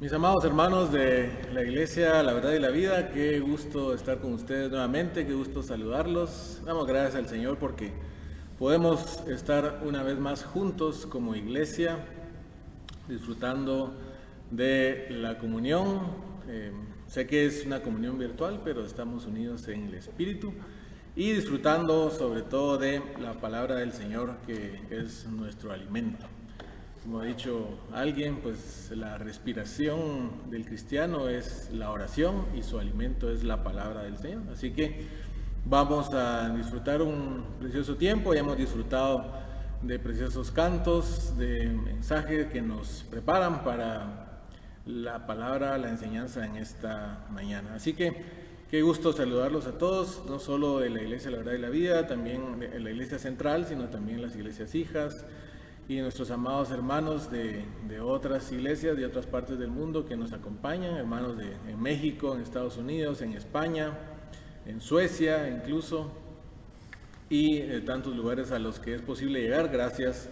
Mis amados hermanos de la Iglesia, la verdad y la vida, qué gusto estar con ustedes nuevamente, qué gusto saludarlos. Damos gracias al Señor porque podemos estar una vez más juntos como iglesia, disfrutando de la comunión. Sé que es una comunión virtual, pero estamos unidos en el Espíritu y disfrutando sobre todo de la palabra del Señor, que es nuestro alimento. Como ha dicho alguien, pues la respiración del cristiano es la oración y su alimento es la palabra del Señor. Así que vamos a disfrutar un precioso tiempo. Ya hemos disfrutado de preciosos cantos, de mensajes que nos preparan para la palabra, la enseñanza en esta mañana. Así que qué gusto saludarlos a todos, no solo de la Iglesia La Verdad y la Vida, también de la Iglesia Central, sino también las iglesias hijas, y nuestros amados hermanos de otras iglesias, de otras partes del mundo que nos acompañan, hermanos en México, en Estados Unidos, en España, en Suecia incluso, y tantos lugares a los que es posible llegar gracias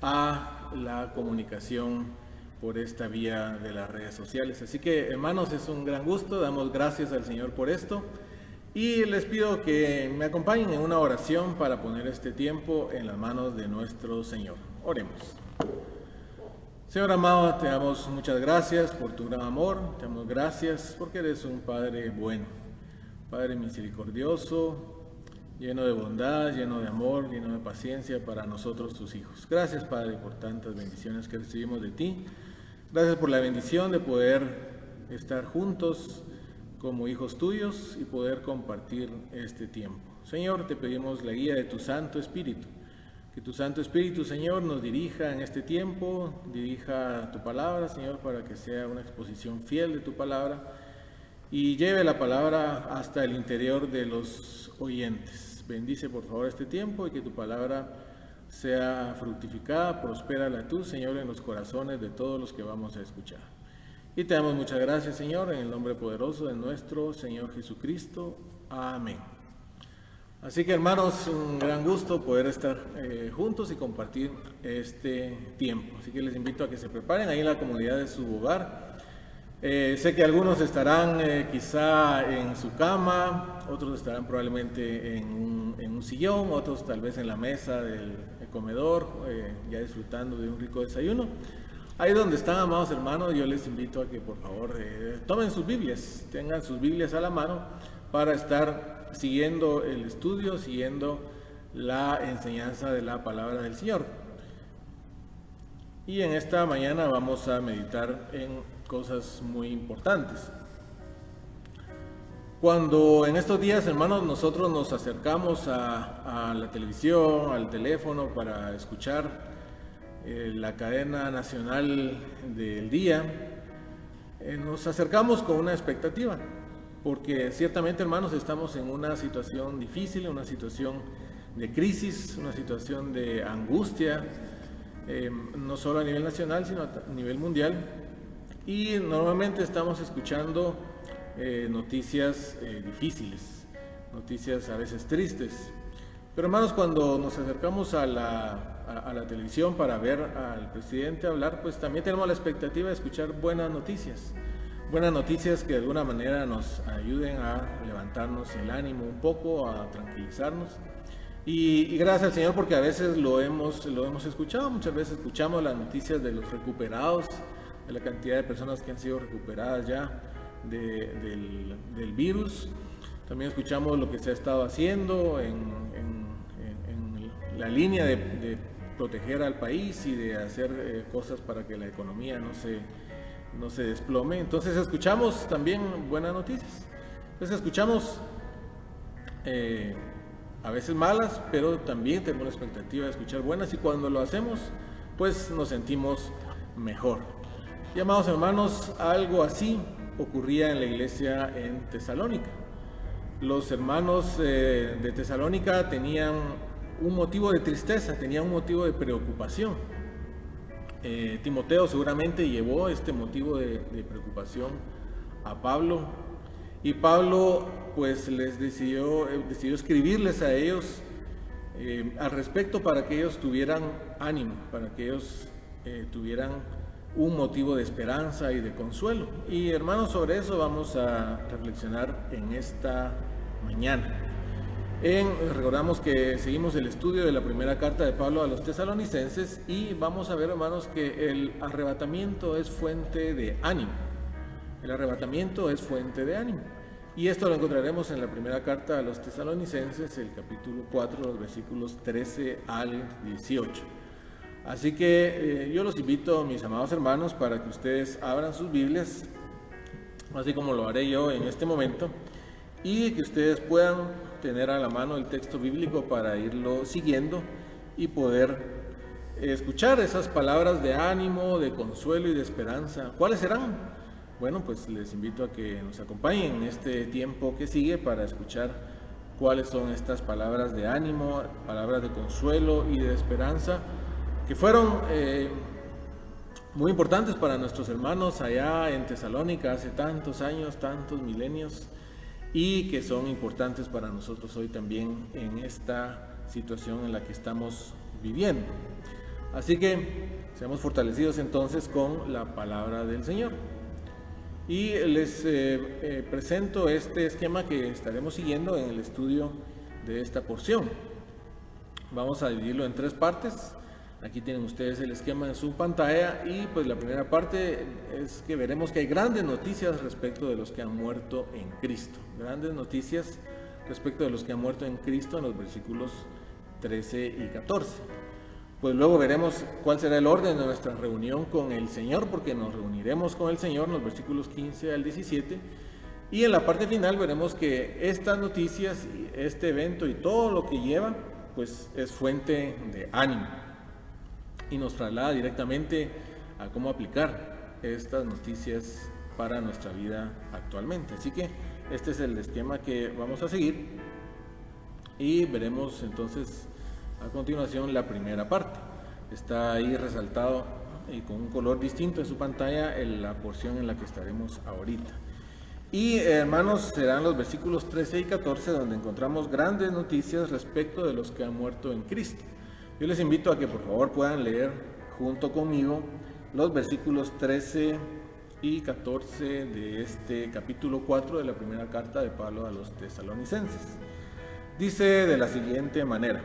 a la comunicación por esta vía de las redes sociales. Así que, hermanos, es un gran gusto, damos gracias al Señor por esto. Y les pido que me acompañen en una oración para poner este tiempo en las manos de nuestro Señor. Oremos. Señor amado, te damos muchas gracias por tu gran amor, te damos gracias porque eres un Padre bueno, Padre misericordioso, lleno de bondad, lleno de amor, lleno de paciencia para nosotros tus hijos. Gracias, Padre, por tantas bendiciones que recibimos de ti. Gracias por la bendición de poder estar juntos como hijos tuyos y poder compartir este tiempo. Señor, te pedimos la guía de tu Santo Espíritu, que tu Santo Espíritu, Señor, nos dirija en este tiempo, dirija tu palabra, Señor, para que sea una exposición fiel de tu palabra y lleve la palabra hasta el interior de los oyentes. Bendice por favor este tiempo y que tu palabra sea fructificada, prospérala tú, Señor, en los corazones de todos los que vamos a escuchar. Y te damos muchas gracias, Señor, en el nombre poderoso de nuestro Señor Jesucristo. Amén. Así que, hermanos, un gran gusto poder estar juntos y compartir este tiempo. Así que les invito a que se preparen ahí en la comodidad de su hogar. Sé que algunos estarán quizá en su cama, otros estarán probablemente en un sillón, otros tal vez en la mesa del comedor, ya disfrutando de un rico desayuno. Ahí donde están, amados hermanos, yo les invito a que por favor tomen sus Biblias, tengan sus Biblias a la mano para estar siguiendo el estudio, siguiendo la enseñanza de la palabra del Señor. Y en esta mañana vamos a meditar en cosas muy importantes. Cuando en estos días, hermanos, nosotros nos acercamos a la televisión, al teléfono para escuchar la cadena nacional del día, nos acercamos con una expectativa, porque ciertamente, hermanos, estamos en una situación difícil, una situación de crisis, una situación de angustia, no solo a nivel nacional, sino a nivel mundial, y normalmente estamos escuchando noticias difíciles, noticias a veces tristes. Pero, hermanos, cuando nos acercamos a la televisión para ver al presidente hablar, pues también tenemos la expectativa de escuchar buenas noticias que de alguna manera nos ayuden a levantarnos el ánimo un poco, a tranquilizarnos. Y gracias al Señor porque a veces lo hemos escuchado, muchas veces escuchamos las noticias de los recuperados, de la cantidad de personas que han sido recuperadas ya del virus. También escuchamos lo que se ha estado haciendo en la línea de proteger al país y de hacer cosas para que la economía no se desplome. Entonces escuchamos también buenas noticias. Entonces escuchamos a veces malas, pero también tenemos la expectativa de escuchar buenas, y cuando lo hacemos, pues nos sentimos mejor. Y, amados hermanos, algo así ocurría en la iglesia en Tesalónica. Los hermanos de Tesalónica tenían un motivo de tristeza, tenían un motivo de preocupación. Timoteo seguramente llevó este motivo de preocupación a Pablo, y Pablo pues les decidió escribirles a ellos al respecto, para que ellos tuvieran ánimo, para que ellos tuvieran un motivo de esperanza y de consuelo. Y hermanos, sobre eso vamos a reflexionar en esta mañana. Recordamos que seguimos el estudio de la primera carta de Pablo a los tesalonicenses y vamos a ver, hermanos, que el arrebatamiento es fuente de ánimo. El arrebatamiento es fuente de ánimo. Y esto lo encontraremos en la primera carta a los tesalonicenses, el capítulo 4, los versículos 13 al 18. Así que yo los invito, mis amados hermanos, para que ustedes abran sus Biblias, así como lo haré yo en este momento, y que ustedes puedan tener a la mano el texto bíblico para irlo siguiendo y poder escuchar esas palabras de ánimo, de consuelo y de esperanza. ¿Cuáles serán? Bueno, pues les invito a que nos acompañen en este tiempo que sigue para escuchar cuáles son estas palabras de ánimo, palabras de consuelo y de esperanza que fueron muy importantes para nuestros hermanos allá en Tesalónica hace tantos años, tantos milenios, y que son importantes para nosotros hoy también en esta situación en la que estamos viviendo. Así que seamos fortalecidos entonces con la palabra del Señor. Y les presento este esquema que estaremos siguiendo en el estudio de esta porción. Vamos a dividirlo en 3 partes. Aquí tienen ustedes el esquema en su pantalla y pues la primera parte es que veremos que hay grandes noticias respecto de los que han muerto en Cristo. Grandes noticias respecto de los que han muerto en Cristo en los versículos 13 y 14. Pues luego veremos cuál será el orden de nuestra reunión con el Señor, porque nos reuniremos con el Señor en los versículos 15 al 17. Y en la parte final veremos que estas noticias, este evento y todo lo que lleva, pues es fuente de ánimo y nos traslada directamente a cómo aplicar estas noticias para nuestra vida actualmente. Así que este es el esquema que vamos a seguir y veremos entonces a continuación la primera parte. Está ahí resaltado y con un color distinto en su pantalla en la porción en la que estaremos ahorita. Y hermanos, serán los versículos 13 y 14 donde encontramos grandes noticias respecto de los que han muerto en Cristo. Yo les invito a que por favor puedan leer junto conmigo los versículos 13 y 14 de este capítulo 4 de la primera carta de Pablo a los tesalonicenses. Dice de la siguiente manera: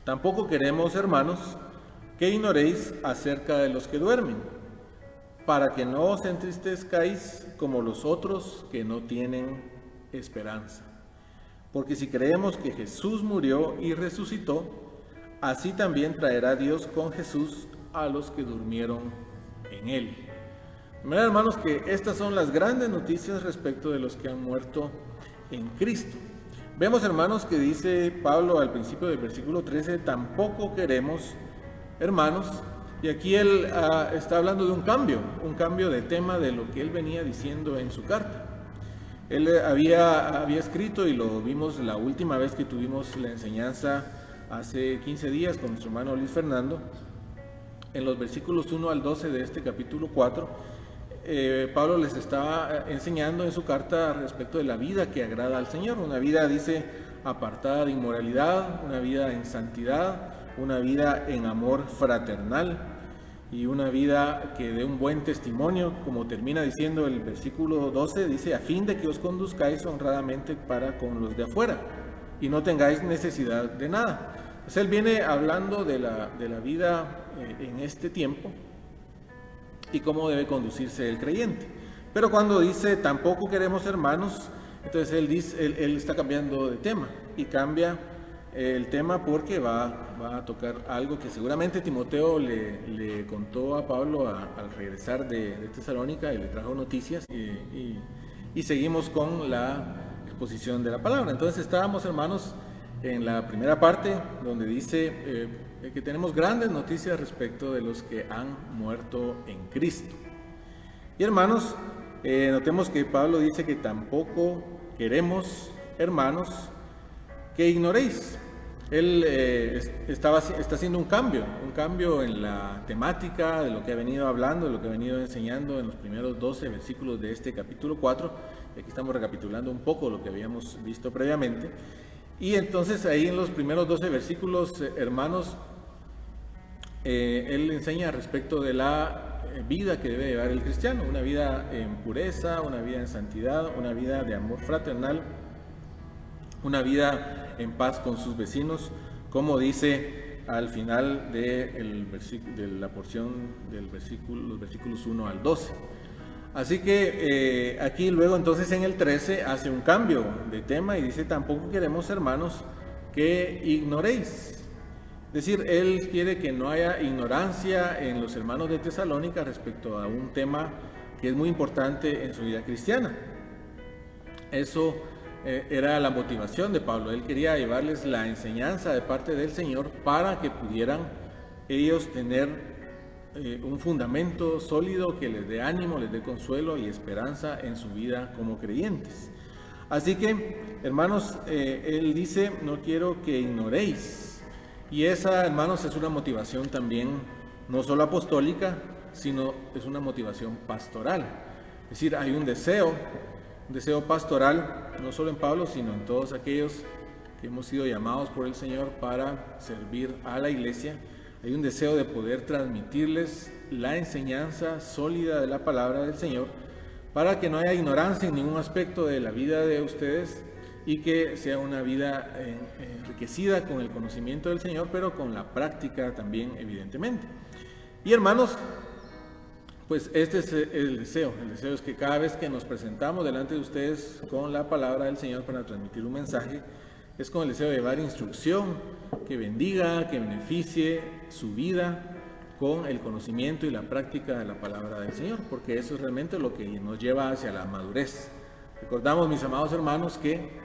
tampoco queremos, hermanos, que ignoréis acerca de los que duermen, para que no os entristezcáis como los otros que no tienen esperanza. Porque si creemos que Jesús murió y resucitó, así también traerá Dios con Jesús a los que durmieron en él. Miren, hermanos, que estas son las grandes noticias respecto de los que han muerto en Cristo. Vemos, hermanos, que dice Pablo al principio del versículo 13, tampoco queremos, hermanos, y aquí él está hablando de un cambio de tema de lo que él venía diciendo en su carta. Él había escrito, y lo vimos la última vez que tuvimos la enseñanza hace 15 días con nuestro hermano Luis Fernando, en los versículos 1 al 12 de este capítulo 4, Pablo les estaba enseñando en su carta respecto de la vida que agrada al Señor, una vida, dice, apartada de inmoralidad, una vida en santidad, una vida en amor fraternal y una vida que dé un buen testimonio, como termina diciendo el versículo 12, dice, a fin de que os conduzcáis honradamente para con los de afuera y no tengáis necesidad de nada. Entonces él viene hablando de la vida en este tiempo y cómo debe conducirse el creyente. Pero cuando dice tampoco queremos, hermanos, entonces él está cambiando de tema y cambia el tema porque va a tocar algo que seguramente Timoteo le contó a Pablo al regresar de Tesalónica y le trajo noticias y seguimos con la exposición de la palabra. Entonces estábamos, hermanos, en la primera parte donde dice que tenemos grandes noticias respecto de los que han muerto en Cristo. Y hermanos, notemos que Pablo dice que tampoco queremos, hermanos, que ignoréis. Él está haciendo un cambio en la temática de lo que ha venido hablando, de lo que ha venido enseñando en los primeros 12 versículos de este capítulo 4. Aquí estamos recapitulando un poco lo que habíamos visto previamente. Y entonces ahí en los primeros 12 versículos, hermanos, él enseña respecto de la vida que debe llevar el cristiano, una vida en pureza, una vida en santidad, una vida de amor fraternal, una vida en paz con sus vecinos, como dice al final de la porción del los versículos 1 al 12. Así que aquí luego entonces en el 13 hace un cambio de tema y dice: tampoco queremos, hermanos, que ignoréis. Es decir, él quiere que no haya ignorancia en los hermanos de Tesalónica respecto a un tema que es muy importante en su vida cristiana. Eso era la motivación de Pablo. Él quería llevarles la enseñanza de parte del Señor para que pudieran ellos tener un fundamento sólido que les dé ánimo, les dé consuelo y esperanza en su vida como creyentes. Así que, hermanos, él dice: no quiero que ignoréis. Y esa, hermanos, es una motivación también no solo apostólica, sino es una motivación pastoral. Es decir, hay un deseo pastoral, no solo en Pablo, sino en todos aquellos que hemos sido llamados por el Señor para servir a la iglesia. Hay un deseo de poder transmitirles la enseñanza sólida de la palabra del Señor, para que no haya ignorancia en ningún aspecto de la vida de ustedes y que sea una vida enriquecida con el conocimiento del Señor, pero con la práctica también, evidentemente. Y hermanos, pues este es el deseo. El deseo es que cada vez que nos presentamos delante de ustedes con la palabra del Señor para transmitir un mensaje, es con el deseo de llevar instrucción que bendiga, que beneficie su vida con el conocimiento y la práctica de la palabra del Señor, porque eso es realmente lo que nos lleva hacia la madurez. Recordamos, mis amados hermanos, que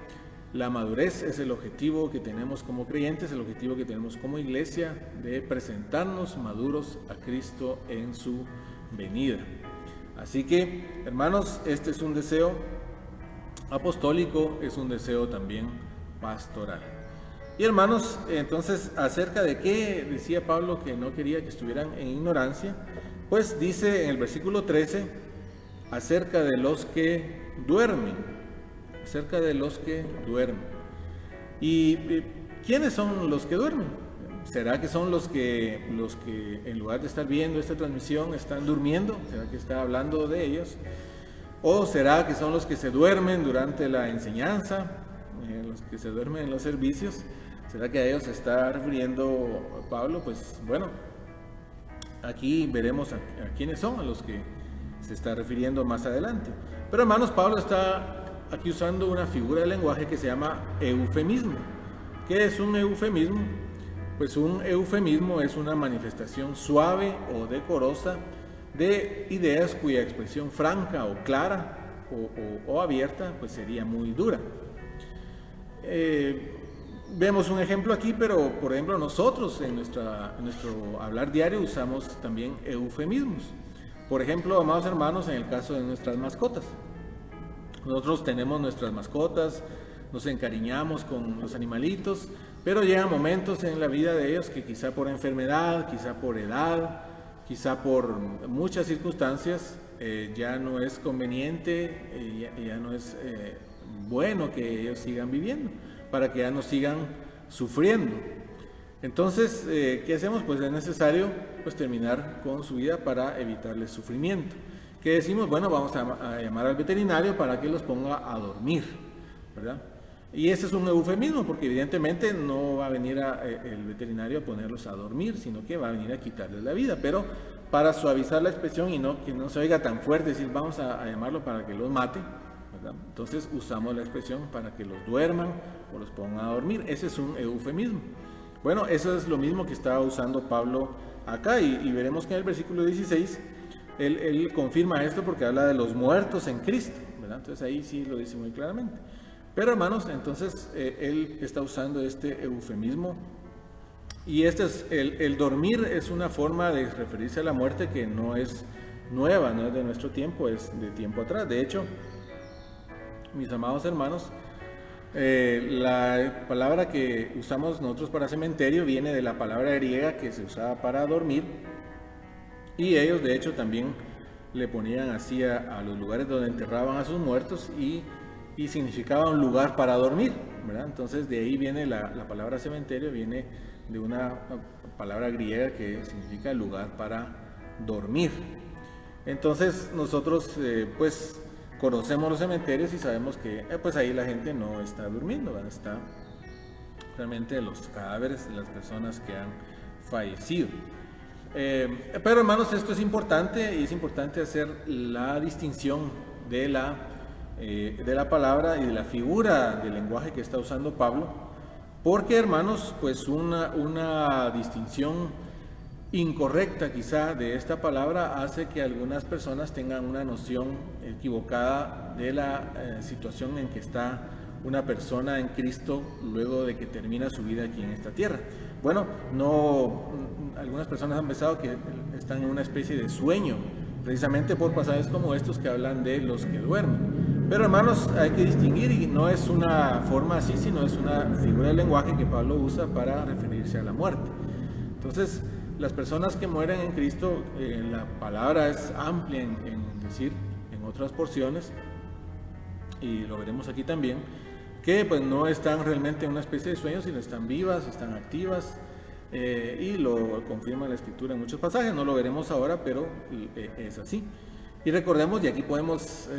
la madurez es el objetivo que tenemos como creyentes, el objetivo que tenemos como iglesia, de presentarnos maduros a Cristo en su venida. Así que, hermanos, este es un deseo apostólico, es un deseo también pastoral. Y hermanos, entonces, acerca de qué decía Pablo que no quería que estuvieran en ignorancia, pues dice en el versículo 13, acerca de los que duermen. Acerca de los que duermen. ¿Y quiénes son los que duermen? ¿Será que son los que en lugar de estar viendo esta transmisión están durmiendo? ¿Será que está hablando de ellos? ¿O será que son los que se duermen durante la enseñanza? Los que se duermen en los servicios. ¿Será que a ellos se está refiriendo Pablo? Pues bueno, aquí veremos a quiénes son a los que se está refiriendo más adelante. Pero hermanos, Pablo está aquí usando una figura de lenguaje que se llama eufemismo. ¿Qué es un eufemismo? Pues un eufemismo es una manifestación suave o decorosa de ideas cuya expresión franca o clara o abierta pues sería muy dura. Vemos un ejemplo aquí, pero por ejemplo nosotros en nuestro hablar diario usamos también eufemismos. Por ejemplo, amados hermanos, en el caso de nuestras mascotas. Nosotros tenemos nuestras mascotas, nos encariñamos con los animalitos, pero llegan momentos en la vida de ellos que quizá por enfermedad, quizá por edad, quizá por muchas circunstancias, ya no es conveniente, ya no es bueno que ellos sigan viviendo, para que ya no sigan sufriendo. Entonces, ¿qué hacemos? Pues es necesario pues terminar con su vida para evitarles sufrimiento. ¿Qué decimos? Bueno, vamos a llamar al veterinario para que los ponga a dormir, ¿verdad? Y ese es un eufemismo, porque evidentemente no va a venir el veterinario a ponerlos a dormir, sino que va a venir a quitarles la vida. Pero para suavizar la expresión y que no se oiga tan fuerte, decir vamos a llamarlo para que los mate, ¿verdad? Entonces usamos la expresión para que los duerman o los pongan a dormir. Ese es un eufemismo. Bueno, eso es lo mismo que estaba usando Pablo acá, y veremos que en el versículo 16 él confirma esto porque habla de los muertos en Cristo, ¿verdad? Entonces ahí sí lo dice muy claramente. Pero hermanos, entonces él está usando este eufemismo, y este es el dormir es una forma de referirse a la muerte que no es nueva, no es de nuestro tiempo, es de tiempo atrás. De hecho, mis amados hermanos, la palabra que usamos nosotros para cementerio viene de la palabra griega que se usaba para dormir, y ellos de hecho también le ponían así a los lugares donde enterraban a sus muertos, y significaba un lugar para dormir, ¿verdad? Entonces de ahí viene la palabra cementerio, viene de una palabra griega que significa lugar para dormir. Entonces nosotros pues conocemos los cementerios y sabemos que pues ahí la gente no está durmiendo, ¿verdad? Está realmente los cadáveres de las personas que han fallecido. Pero hermanos, esto es importante y es importante hacer la distinción de la palabra y de la figura del lenguaje que está usando Pablo, porque hermanos, pues una distinción incorrecta quizá de esta palabra hace que algunas personas tengan una noción equivocada de la situación en que está una persona en Cristo luego de que termina su vida aquí en esta tierra. Bueno, algunas personas han pensado que están en una especie de sueño, precisamente por pasajes como estos que hablan de los que duermen. Pero hermanos, hay que distinguir, y no es una forma así, sino es una figura del lenguaje que Pablo usa para referirse a la muerte. Entonces, las personas que mueren en Cristo, la palabra es amplia en decir, en otras porciones, y lo veremos aquí también, que pues no están realmente en una especie de sueño, sino están vivas, están activas, y lo confirma la Escritura en muchos pasajes. No lo veremos ahora, pero es así. Y recordemos, y aquí podemos,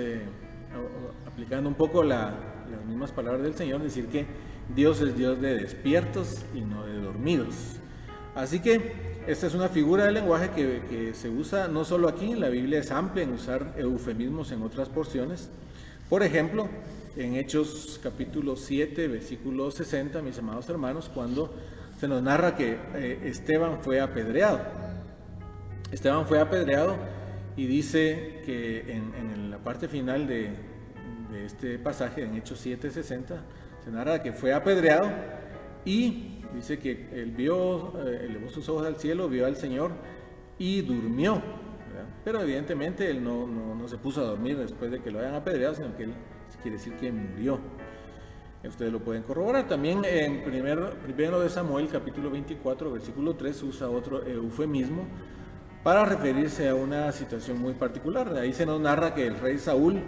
aplicando un poco las mismas palabras del Señor, decir que Dios es Dios de despiertos y no de dormidos. Así que esta es una figura del lenguaje que se usa no solo aquí. La Biblia es amplia en usar eufemismos en otras porciones. Por ejemplo, en Hechos capítulo 7, versículo 60, mis amados hermanos, cuando se nos narra que Esteban fue apedreado. Esteban fue apedreado y dice que en la parte final de este pasaje, en Hechos 7, 60, se narra que fue apedreado y dice que él elevó sus ojos al cielo, vio al Señor y durmió, ¿verdad? Pero evidentemente él no se puso a dormir después de que lo hayan apedreado, sino que él quiere decir que murió. Ustedes lo pueden corroborar. También en primero de Samuel, capítulo 24, versículo 3, usa otro eufemismo para referirse a una situación muy particular. Ahí se nos narra que el rey Saúl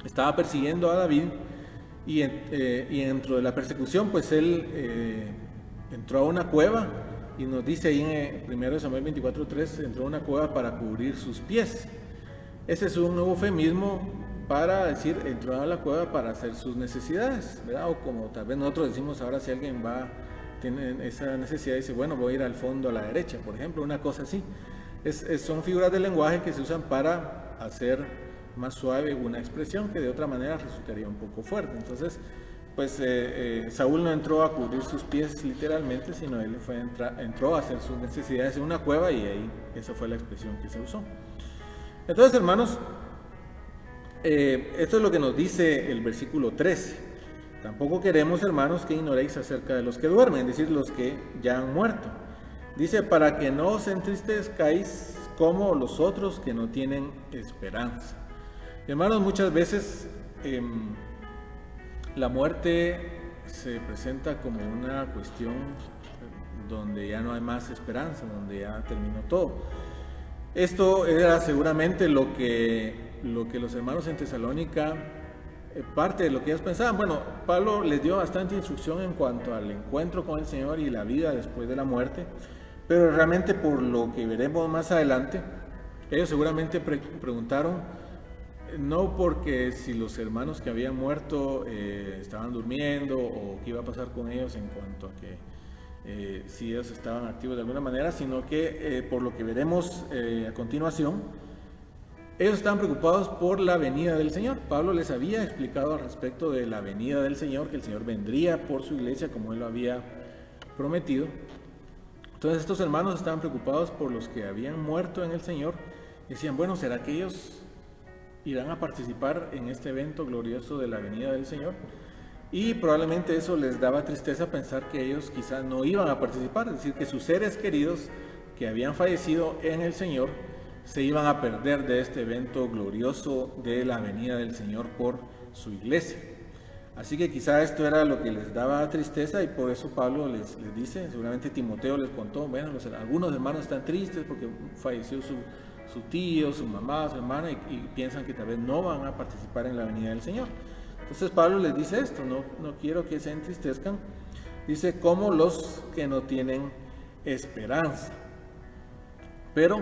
estaba persiguiendo a David, y dentro de la persecución pues él entró a una cueva, y nos dice ahí en 1 Samuel 24:3, entró a una cueva para cubrir sus pies. Ese es un eufemismo para decir entró a la cueva para hacer sus necesidades, ¿verdad? O como tal vez nosotros decimos ahora, si alguien tiene esa necesidad, dice bueno, voy a ir al fondo a la derecha, por ejemplo, una cosa así. Son figuras del lenguaje que se usan para hacer más suave una expresión que de otra manera resultaría un poco fuerte. Entonces, pues Saúl no entró a cubrir sus pies literalmente, sino él entró a hacer sus necesidades en una cueva, y ahí esa fue la expresión que se usó. Entonces, hermanos, esto es lo que nos dice el versículo 13. Tampoco queremos, hermanos, que ignoréis acerca de los que duermen, es decir, los que ya han muerto. Dice, para que no os entristezcáis como los otros que no tienen esperanza. Hermanos, muchas veces la muerte se presenta como una cuestión donde ya no hay más esperanza, donde ya terminó todo. Esto era seguramente lo que los hermanos en Tesalónica, parte de lo que ellos pensaban. Bueno, Pablo les dio bastante instrucción en cuanto al encuentro con el Señor y la vida después de la muerte, pero realmente, por lo que veremos más adelante, ellos seguramente preguntaron, no porque si los hermanos que habían muerto estaban durmiendo, o qué iba a pasar con ellos en cuanto a que si ellos estaban activos de alguna manera, sino que por lo que veremos a continuación, ellos estaban preocupados por la venida del Señor. Pablo les había explicado al respecto de la venida del Señor, que el Señor vendría por su iglesia como él lo había prometido. Entonces estos hermanos estaban preocupados por los que habían muerto en el Señor. Decían, bueno, ¿será que ellos irán a participar en este evento glorioso de la venida del Señor? Y probablemente eso les daba tristeza, pensar que ellos quizás no iban a participar, es decir, que sus seres queridos que habían fallecido en el Señor se iban a perder de este evento glorioso de la venida del Señor por su iglesia. Así que quizá esto era lo que les daba tristeza, y por eso Pablo les dice, seguramente Timoteo les contó, bueno, algunos hermanos están tristes porque falleció su tío, su mamá, su hermana, y piensan que tal vez no van a participar en la venida del Señor. Entonces Pablo les dice esto, no quiero que se entristezcan, dice, como los que no tienen esperanza. Pero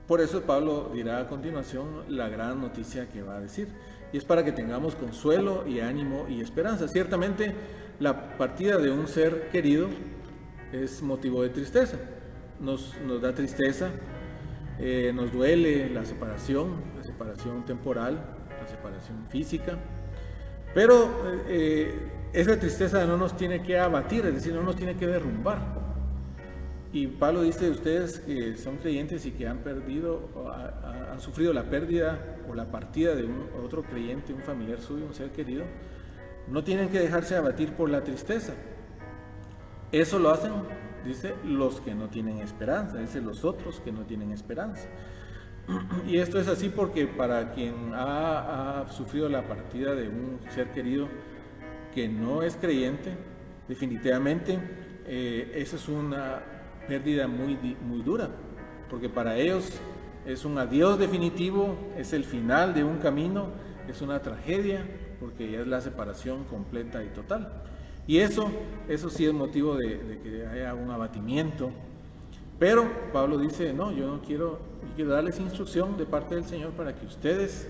por eso Pablo dirá a continuación la gran noticia que va a decir. Y es para que tengamos consuelo y ánimo y esperanza. Ciertamente la partida de un ser querido es motivo de tristeza. Nos da tristeza, nos duele la separación temporal, la separación física. Pero esa tristeza no nos tiene que abatir, es decir, no nos tiene que derrumbar. Y Pablo dice, ustedes que son creyentes y que han sufrido la pérdida o la partida de otro creyente, un familiar suyo, un ser querido, no tienen que dejarse abatir por la tristeza. Eso lo hacen, dice, los que no tienen esperanza, dice los otros que no tienen esperanza. Y esto es así porque para quien ha sufrido la partida de un ser querido que no es creyente, definitivamente esa es una pérdida muy dura, porque para ellos es un adiós definitivo, es el final de un camino, es una tragedia, porque ya es la separación completa y total. Y eso sí es motivo de que haya un abatimiento. Pero Pablo dice, no, yo quiero darles instrucción de parte del Señor para que ustedes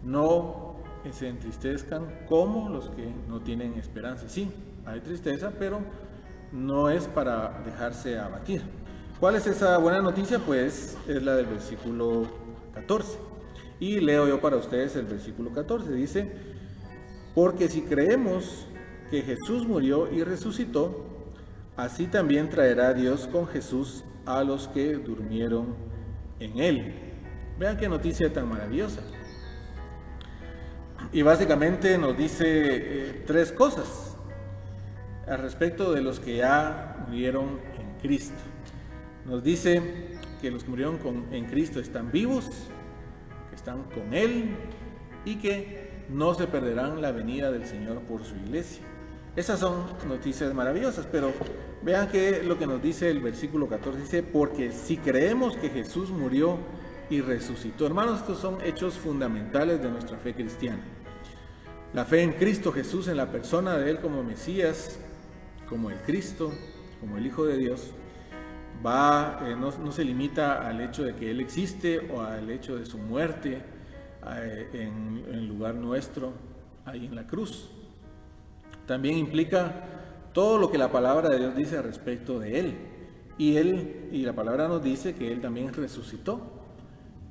no se entristezcan como los que no tienen esperanza. Sí, hay tristeza, pero no es para dejarse abatir. ¿Cuál es esa buena noticia? Pues es la del versículo 14. Y leo yo para ustedes el versículo 14. Dice, porque si creemos que Jesús murió y resucitó, así también traerá Dios con Jesús a los que durmieron en Él. Vean qué noticia tan maravillosa. Y básicamente nos dice tres cosas al respecto de los que ya murieron en Cristo. Nos dice que los que murieron en Cristo están vivos, que están con Él y que no se perderán la venida del Señor por su iglesia. Esas son noticias maravillosas, pero vean que lo que nos dice el versículo 14, dice, porque si creemos que Jesús murió y resucitó. Hermanos, estos son hechos fundamentales de nuestra fe cristiana. La fe en Cristo Jesús, en la persona de Él como Mesías, como el Cristo, como el Hijo de Dios, no se limita al hecho de que Él existe o al hecho de su muerte en lugar nuestro, ahí en la cruz. También implica todo lo que la palabra de Dios dice al respecto de Él. Y la palabra nos dice que Él también resucitó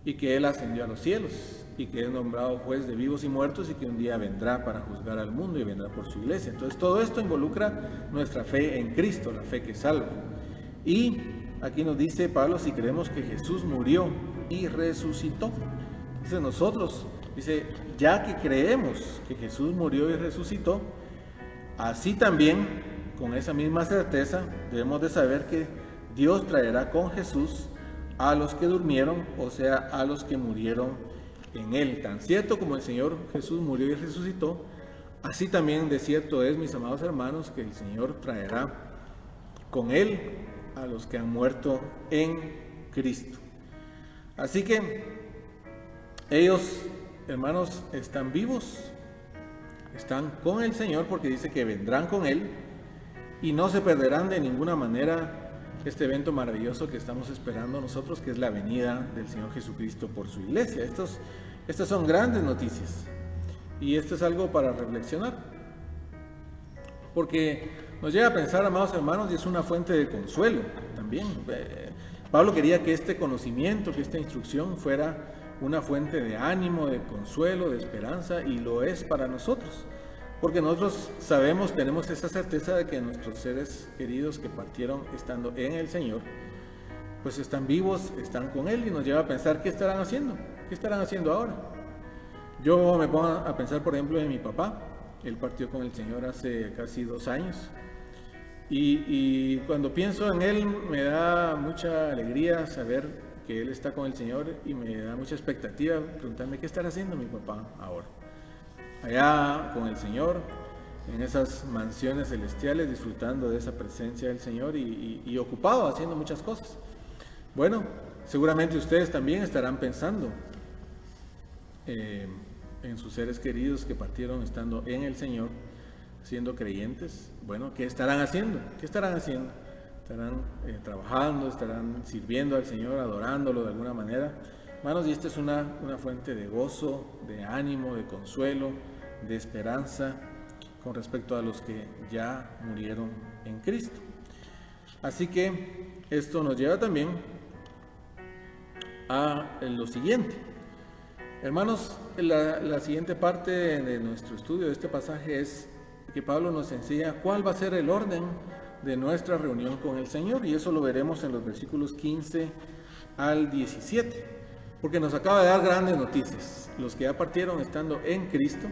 y que Él ascendió a los cielos y que es nombrado juez de vivos y muertos y que un día vendrá para juzgar al mundo y vendrá por su iglesia. Entonces todo esto involucra nuestra fe en Cristo, la fe que salva. Y aquí nos dice Pablo, si creemos que Jesús murió y resucitó. Entonces nosotros, dice, ya que creemos que Jesús murió y resucitó, así también, con esa misma certeza, debemos de saber que Dios traerá con Jesús a los que durmieron, o sea, a los que murieron en Él. Tan cierto como el Señor Jesús murió y resucitó, así también de cierto es, mis amados hermanos, que el Señor traerá con Él a los que han muerto en Cristo. Así que ellos, hermanos, están vivos, están con el Señor porque dice que vendrán con Él y no se perderán de ninguna manera este evento maravilloso que estamos esperando nosotros, que es la venida del Señor Jesucristo por su iglesia. Estas son grandes noticias y esto es algo para reflexionar, porque nos llega a pensar, amados hermanos, y es una fuente de consuelo también. Pablo quería que este conocimiento, que esta instrucción fuera una fuente de ánimo, de consuelo, de esperanza, y lo es para nosotros, porque nosotros sabemos, tenemos esa certeza de que nuestros seres queridos que partieron estando en el Señor, pues están vivos, están con Él, y nos lleva a pensar, ¿qué estarán haciendo? ¿Qué estarán haciendo ahora? Yo me pongo a pensar, por ejemplo, en mi papá. Él partió con el Señor hace casi 2 años, y cuando pienso en Él me da mucha alegría saber que Él está con el Señor, y me da mucha expectativa preguntarme, ¿qué estará haciendo mi papá ahora? Allá con el Señor, en esas mansiones celestiales, disfrutando de esa presencia del Señor y ocupado haciendo muchas cosas. Bueno, seguramente ustedes también estarán pensando en sus seres queridos que partieron estando en el Señor, siendo creyentes. Bueno, ¿qué estarán haciendo? ¿Qué estarán haciendo? estarán trabajando, estarán sirviendo al Señor, adorándolo de alguna manera. Hermanos, y esta es una fuente de gozo, de ánimo, de consuelo, de esperanza con respecto a los que ya murieron en Cristo. Así que esto nos lleva también a lo siguiente. Hermanos, la siguiente parte de nuestro estudio de este pasaje es que Pablo nos enseña cuál va a ser el orden de nuestra reunión con el Señor, y eso lo veremos en los versículos 15 al 17, porque nos acaba de dar grandes noticias. Los que ya partieron estando en Cristo,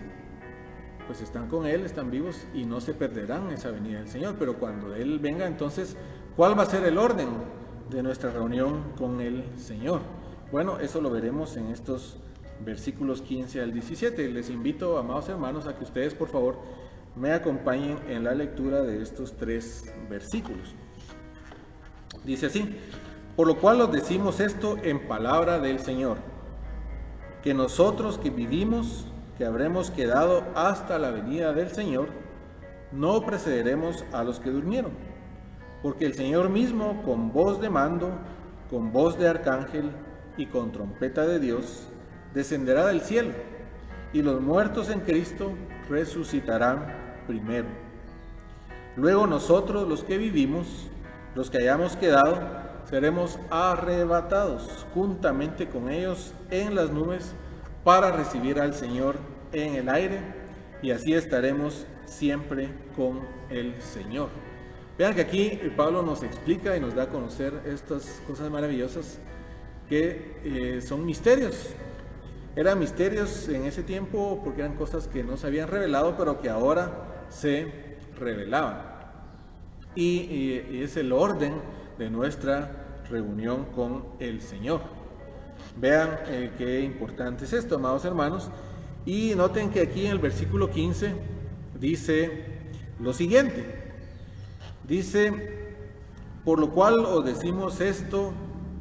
pues están con Él, están vivos y no se perderán esa venida del Señor, pero cuando Él venga, entonces, ¿cuál va a ser el orden de nuestra reunión con el Señor? Bueno, eso lo veremos en estos versículos 15 al 17. Les invito, amados hermanos, a que ustedes, por favor, me acompañen en la lectura de estos 3 versículos. Dice así: por lo cual os decimos esto en palabra del Señor, que nosotros que vivimos, que habremos quedado hasta la venida del Señor, no precederemos a los que durmieron, porque el Señor mismo, con voz de mando, con voz de arcángel y con trompeta de Dios, descenderá del cielo, y los muertos en Cristo resucitarán primero. Luego nosotros, los que vivimos, los que hayamos quedado, seremos arrebatados juntamente con ellos en las nubes para recibir al Señor en el aire, y así estaremos siempre con el Señor. Vean que aquí Pablo nos explica y nos da a conocer estas cosas maravillosas que son misterios. Eran misterios en ese tiempo porque eran cosas que no se habían revelado, pero que ahora se revelaban. Y es el orden de nuestra reunión con el Señor. Vean qué importante es esto, amados hermanos. Y noten que aquí en el versículo 15 dice lo siguiente. Dice: por lo cual os decimos esto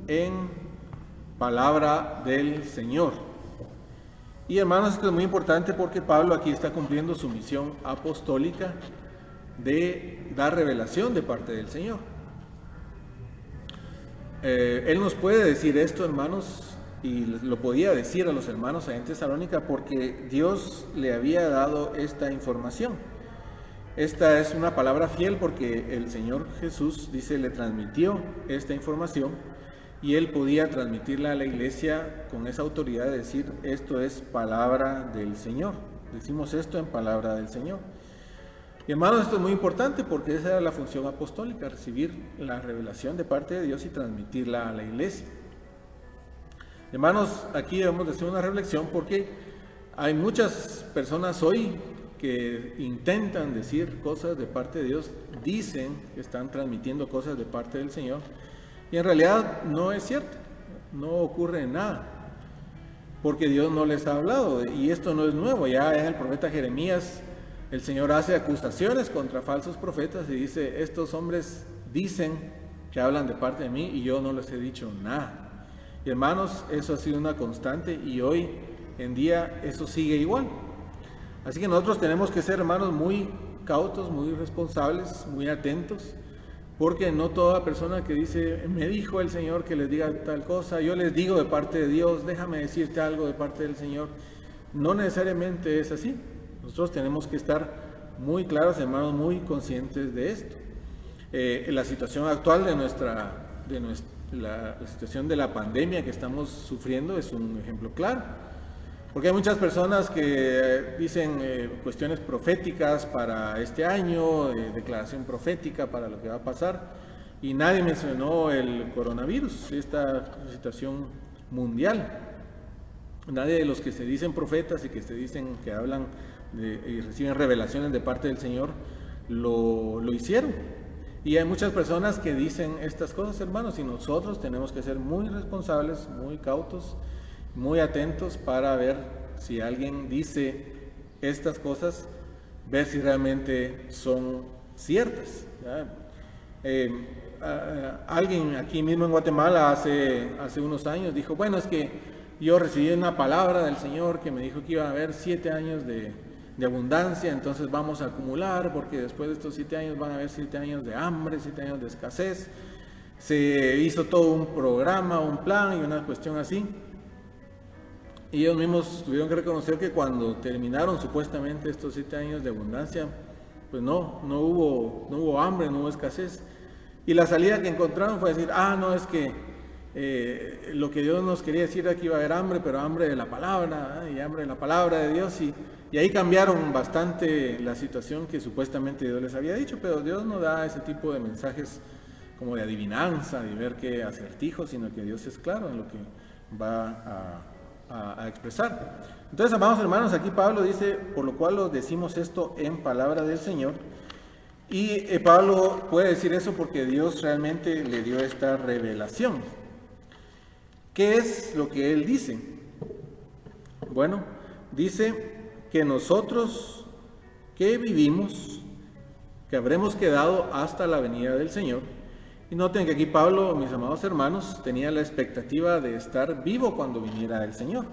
en palabra del Señor. Y hermanos, esto es muy importante porque Pablo aquí está cumpliendo su misión apostólica de dar revelación de parte del Señor. Él nos puede decir esto, hermanos, y lo podía decir a los hermanos en Tesalónica porque Dios le había dado esta información. Esta es una palabra fiel porque el Señor Jesús, dice, le transmitió esta información. Y él podía transmitirla a la iglesia con esa autoridad de decir: esto es palabra del Señor. Decimos esto en palabra del Señor. Y hermanos, esto es muy importante porque esa era la función apostólica: recibir la revelación de parte de Dios y transmitirla a la iglesia. Hermanos, aquí debemos de hacer una reflexión porque hay muchas personas hoy que intentan decir cosas de parte de Dios, dicen que están transmitiendo cosas de parte del Señor, y en realidad no es cierto, no ocurre nada, porque Dios no les ha hablado, y esto no es nuevo. Ya en el profeta Jeremías el Señor hace acusaciones contra falsos profetas y dice: estos hombres dicen que hablan de parte de mí y yo no les he dicho nada. Y hermanos, eso ha sido una constante y hoy en día eso sigue igual. Así que nosotros tenemos que ser, hermanos, muy cautos, muy responsables, muy atentos, porque no toda persona que dice: me dijo el Señor que les diga tal cosa, yo les digo de parte de Dios, déjame decirte algo de parte del Señor, no necesariamente es así. Nosotros tenemos que estar muy claros, hermanos, muy conscientes de esto. La situación actual la situación de la pandemia que estamos sufriendo es un ejemplo claro. Porque hay muchas personas que dicen cuestiones proféticas para este año, declaración profética para lo que va a pasar, y nadie mencionó el coronavirus, esta situación mundial. Nadie de los que se dicen profetas y que se dicen que hablan y reciben revelaciones de parte del Señor lo hicieron. Y hay muchas personas que dicen estas cosas, hermanos, y nosotros tenemos que ser muy responsables, muy cautos, muy atentos para ver si alguien dice estas cosas, ver si realmente son ciertas. Alguien aquí mismo en Guatemala hace unos años dijo: bueno, es que yo recibí una palabra del Señor que me dijo que iba a haber 7 años de abundancia, entonces vamos a acumular, porque después de estos 7 años van a haber 7 años de hambre, 7 años de escasez. Se hizo todo un programa, un plan y una cuestión así. Y ellos mismos tuvieron que reconocer que cuando terminaron supuestamente estos 7 años de abundancia, pues no hubo hambre, no hubo escasez. Y la salida que encontraron fue decir, no, es que lo que Dios nos quería decir era que iba a haber hambre, pero hambre de la palabra, y hambre de la palabra de Dios. Y ahí cambiaron bastante la situación que supuestamente Dios les había dicho, pero Dios no da ese tipo de mensajes como de adivinanza, de ver qué acertijos, sino que Dios es claro en lo que va a expresar. Entonces, amados hermanos, aquí Pablo dice, por lo cual os decimos esto en palabra del Señor. Y Pablo puede decir eso porque Dios realmente le dio esta revelación. ¿Qué es lo que él dice? Bueno, dice que nosotros que vivimos, que habremos quedado hasta la venida del Señor. Y noten que aquí Pablo, mis amados hermanos, tenía la expectativa de estar vivo cuando viniera el Señor.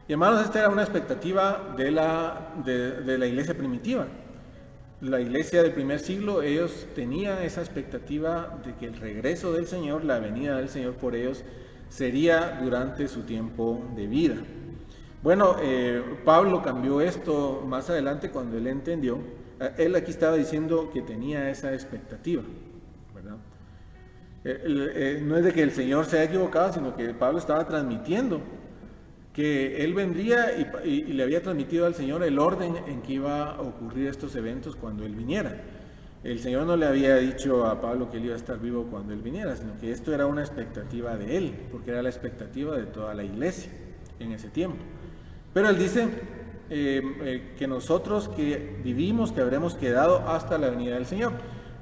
Y hermanos, esta era una expectativa de la iglesia primitiva. La iglesia del primer siglo, ellos tenían esa expectativa de que el regreso del Señor, la venida del Señor por ellos, sería durante su tiempo de vida. Bueno, Pablo cambió esto más adelante cuando él entendió. Él aquí estaba diciendo que tenía esa expectativa, ¿verdad? No es de que el Señor se haya equivocado, sino que Pablo estaba transmitiendo que él vendría y le había transmitido al Señor el orden en que iba a ocurrir estos eventos cuando él viniera. El Señor no le había dicho a Pablo que él iba a estar vivo cuando él viniera, sino que esto era una expectativa de él, porque era la expectativa de toda la iglesia en ese tiempo. Pero él dice que nosotros que vivimos, que habremos quedado hasta la venida del Señor.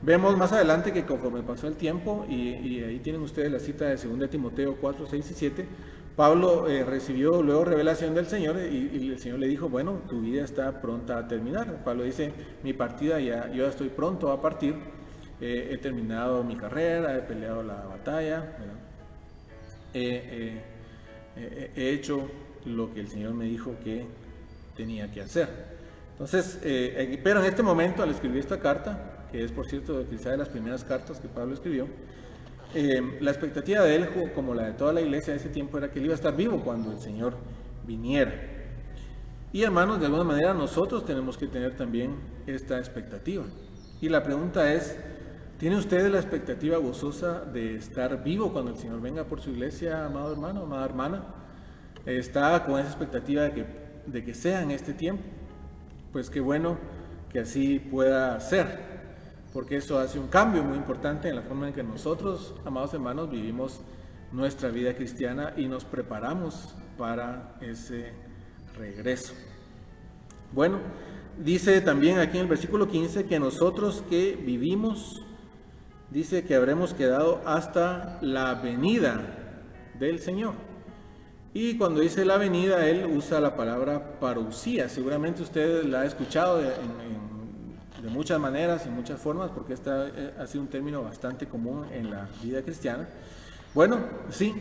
Vemos más adelante que conforme pasó el tiempo, y ahí tienen ustedes la cita de 2 Timoteo 4, 6 y 7, Pablo recibió luego revelación del Señor y el Señor le dijo, bueno, tu vida está pronta a terminar. Pablo dice, mi partida yo ya estoy pronto a partir, he terminado mi carrera, he peleado la batalla, he hecho lo que el Señor me dijo que tenía que hacer. Entonces, pero en este momento, al escribir esta carta, que es por cierto quizá de las primeras cartas que Pablo escribió, la expectativa de él, como la de toda la iglesia de ese tiempo, era que él iba a estar vivo cuando el Señor viniera. Y hermanos, de alguna manera nosotros tenemos que tener también esta expectativa. Y la pregunta es, ¿tiene usted la expectativa gozosa de estar vivo cuando el Señor venga por su iglesia, amado hermano, amada hermana? ¿Está con esa expectativa de que sea en este tiempo? Pues qué bueno que así pueda ser, porque eso hace un cambio muy importante en la forma en que nosotros, amados hermanos, vivimos nuestra vida cristiana y nos preparamos para ese regreso. Bueno, dice también aquí en el versículo 15 que nosotros que vivimos, dice que habremos quedado hasta la venida del Señor. Y cuando dice la venida, él usa la palabra parousia. Seguramente usted la ha escuchado de muchas maneras y muchas formas, porque esta ha sido un término bastante común en la vida cristiana. Bueno, sí,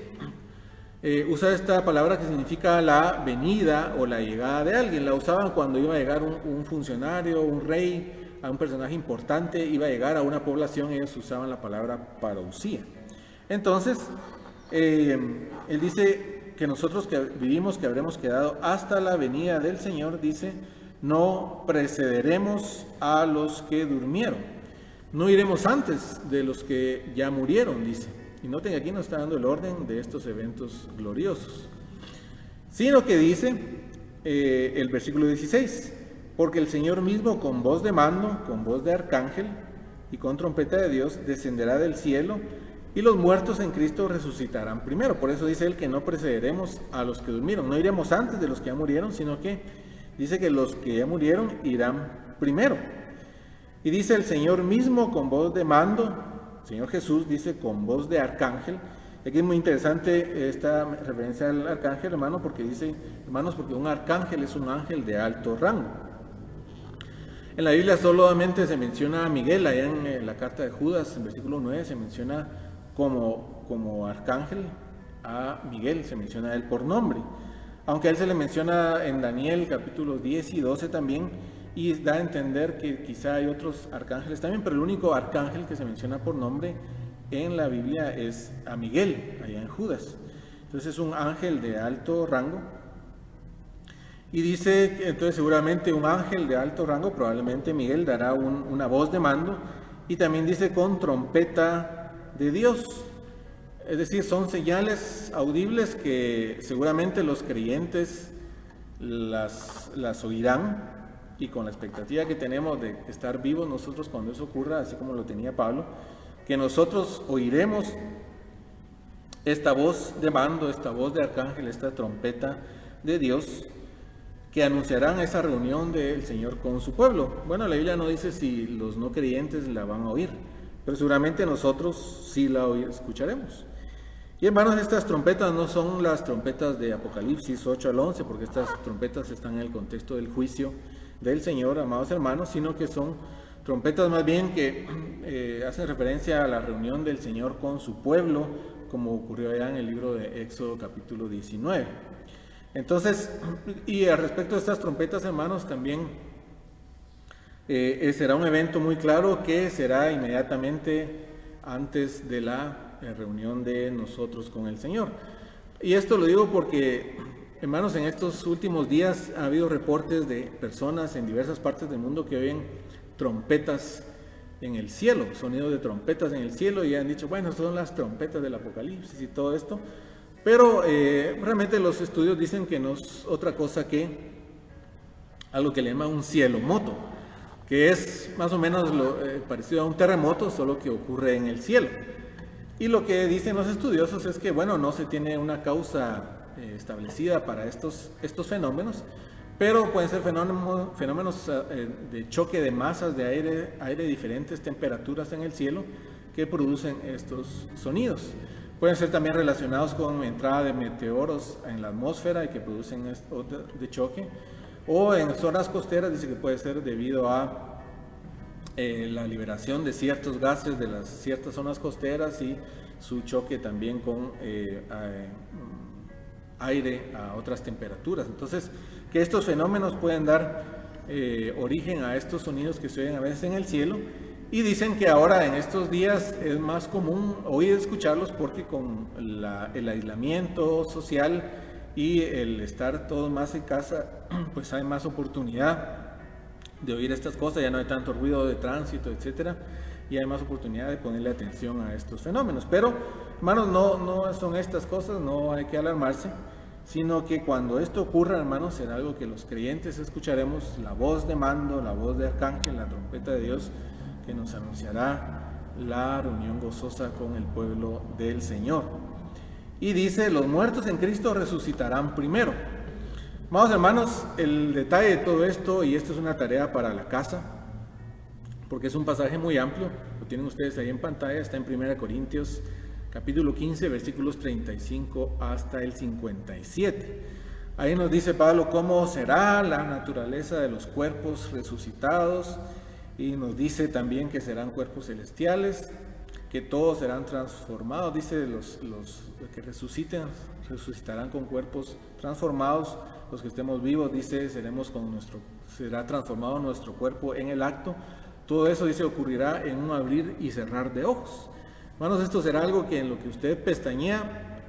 usa esta palabra que significa la venida o la llegada de alguien. La usaban cuando iba a llegar un funcionario, un rey, a un personaje importante, iba a llegar a una población, ellos usaban la palabra parousia. Entonces, él dice que nosotros que vivimos, que habremos quedado hasta la venida del Señor, dice, no precederemos a los que durmieron. No iremos antes de los que ya murieron, dice. Y noten que aquí nos está dando el orden de estos eventos gloriosos. Sino que dice el versículo 16, porque el Señor mismo con voz de mando, con voz de arcángel y con trompeta de Dios descenderá del cielo y los muertos en Cristo resucitarán primero. Por eso dice él que no precederemos a los que durmieron. No iremos antes de los que ya murieron, sino que dice que los que ya murieron irán primero. Y dice el Señor mismo con voz de mando, Señor Jesús dice con voz de arcángel. Aquí es muy interesante esta referencia al arcángel, hermano, porque dice, hermanos, porque un arcángel es un ángel de alto rango. En la Biblia solamente se menciona a Miguel, allá en la carta de Judas, en versículo 9, se menciona como arcángel a Miguel, se menciona a él por nombre. Aunque a él se le menciona en Daniel capítulos 10 y 12 también, y da a entender que quizá hay otros arcángeles también, pero el único arcángel que se menciona por nombre en la Biblia es a Miguel, allá en Judas. Entonces es un ángel de alto rango. Y dice, entonces seguramente un ángel de alto rango, probablemente Miguel, dará una voz de mando, y también dice con trompeta de Dios. Es decir, son señales audibles que seguramente los creyentes las oirán, y con la expectativa que tenemos de estar vivos nosotros cuando eso ocurra, así como lo tenía Pablo, que nosotros oiremos esta voz de mando, esta voz de arcángel, esta trompeta de Dios, que anunciarán esa reunión del Señor con su pueblo. Bueno, la Biblia no dice si los no creyentes la van a oír, pero seguramente nosotros sí la escucharemos. Y hermanos, estas trompetas no son las trompetas de Apocalipsis 8 al 11, porque estas trompetas están en el contexto del juicio del Señor, amados hermanos, sino que son trompetas más bien que hacen referencia a la reunión del Señor con su pueblo, como ocurrió allá en el libro de Éxodo capítulo 19. Entonces, y al respecto de estas trompetas, hermanos, también será un evento muy claro que será inmediatamente antes de la reunión de nosotros con el Señor. Y esto lo digo porque, hermanos, en estos últimos días ha habido reportes de personas en diversas partes del mundo que oyen trompetas en el cielo, sonidos de trompetas en el cielo, y han dicho, bueno, son las trompetas del Apocalipsis y todo esto. Pero realmente los estudios dicen que no es otra cosa que algo que le llaman un cielo moto, que es más o menos parecido a un terremoto, solo que ocurre en el cielo. Y lo que dicen los estudiosos es que, bueno, no se tiene una causa establecida para estos fenómenos, pero pueden ser fenómenos de choque de masas de aire de diferentes temperaturas en el cielo que producen estos sonidos. Pueden ser también relacionados con entrada de meteoros en la atmósfera y que producen de choque, o en zonas costeras dice que puede ser debido a la liberación de ciertos gases de las ciertas zonas costeras y su choque también con aire a otras temperaturas. Entonces, que estos fenómenos pueden dar origen a estos sonidos que se oyen a veces en el cielo, y dicen que ahora en estos días es más común oír y escucharlos porque con el aislamiento social y el estar todos más en casa, pues hay más oportunidad de oír estas cosas, ya no hay tanto ruido de tránsito, etcétera, y hay más oportunidad de ponerle atención a estos fenómenos. Pero, hermanos, no son estas cosas, no hay que alarmarse, sino que cuando esto ocurra, hermanos, será algo que los creyentes escucharemos, la voz de mando, la voz de arcángel, la trompeta de Dios, que nos anunciará la reunión gozosa con el pueblo del Señor. Y dice, los muertos en Cristo resucitarán primero. Amados hermanos, el detalle de todo esto, y esto es una tarea para la casa, porque es un pasaje muy amplio, lo tienen ustedes ahí en pantalla, está en 1 Corintios capítulo 15, versículos 35 hasta el 57. Ahí nos dice Pablo cómo será la naturaleza de los cuerpos resucitados, y nos dice también que serán cuerpos celestiales, que todos serán transformados. Dice los que resucitarán con cuerpos transformados. Los que estemos vivos, dice, será transformado nuestro cuerpo en el acto. Todo eso, dice, ocurrirá en un abrir y cerrar de ojos. Hermanos, esto será algo que en lo que usted pestañea,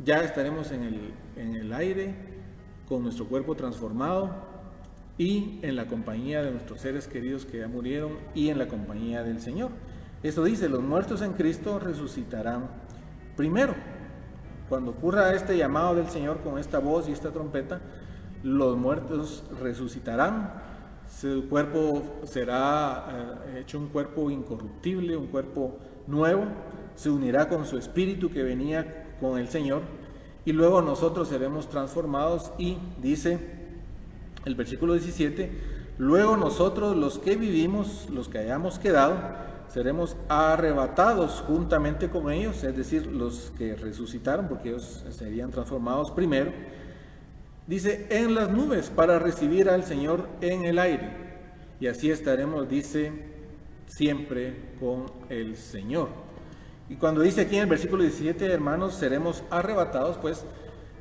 ya estaremos en el aire, con nuestro cuerpo transformado, y en la compañía de nuestros seres queridos que ya murieron, y en la compañía del Señor. Esto dice, los muertos en Cristo resucitarán primero. Cuando ocurra este llamado del Señor con esta voz y esta trompeta, los muertos resucitarán, su cuerpo será hecho un cuerpo incorruptible, un cuerpo nuevo, se unirá con su espíritu que venía con el Señor, y luego nosotros seremos transformados, y dice el versículo 17, luego nosotros los que vivimos, los que hayamos quedado, seremos arrebatados juntamente con ellos, es decir, los que resucitaron, porque ellos serían transformados primero, dice, en las nubes para recibir al Señor en el aire, y así estaremos, dice, siempre con el Señor. Y cuando dice aquí en el versículo 17, hermanos, seremos arrebatados, pues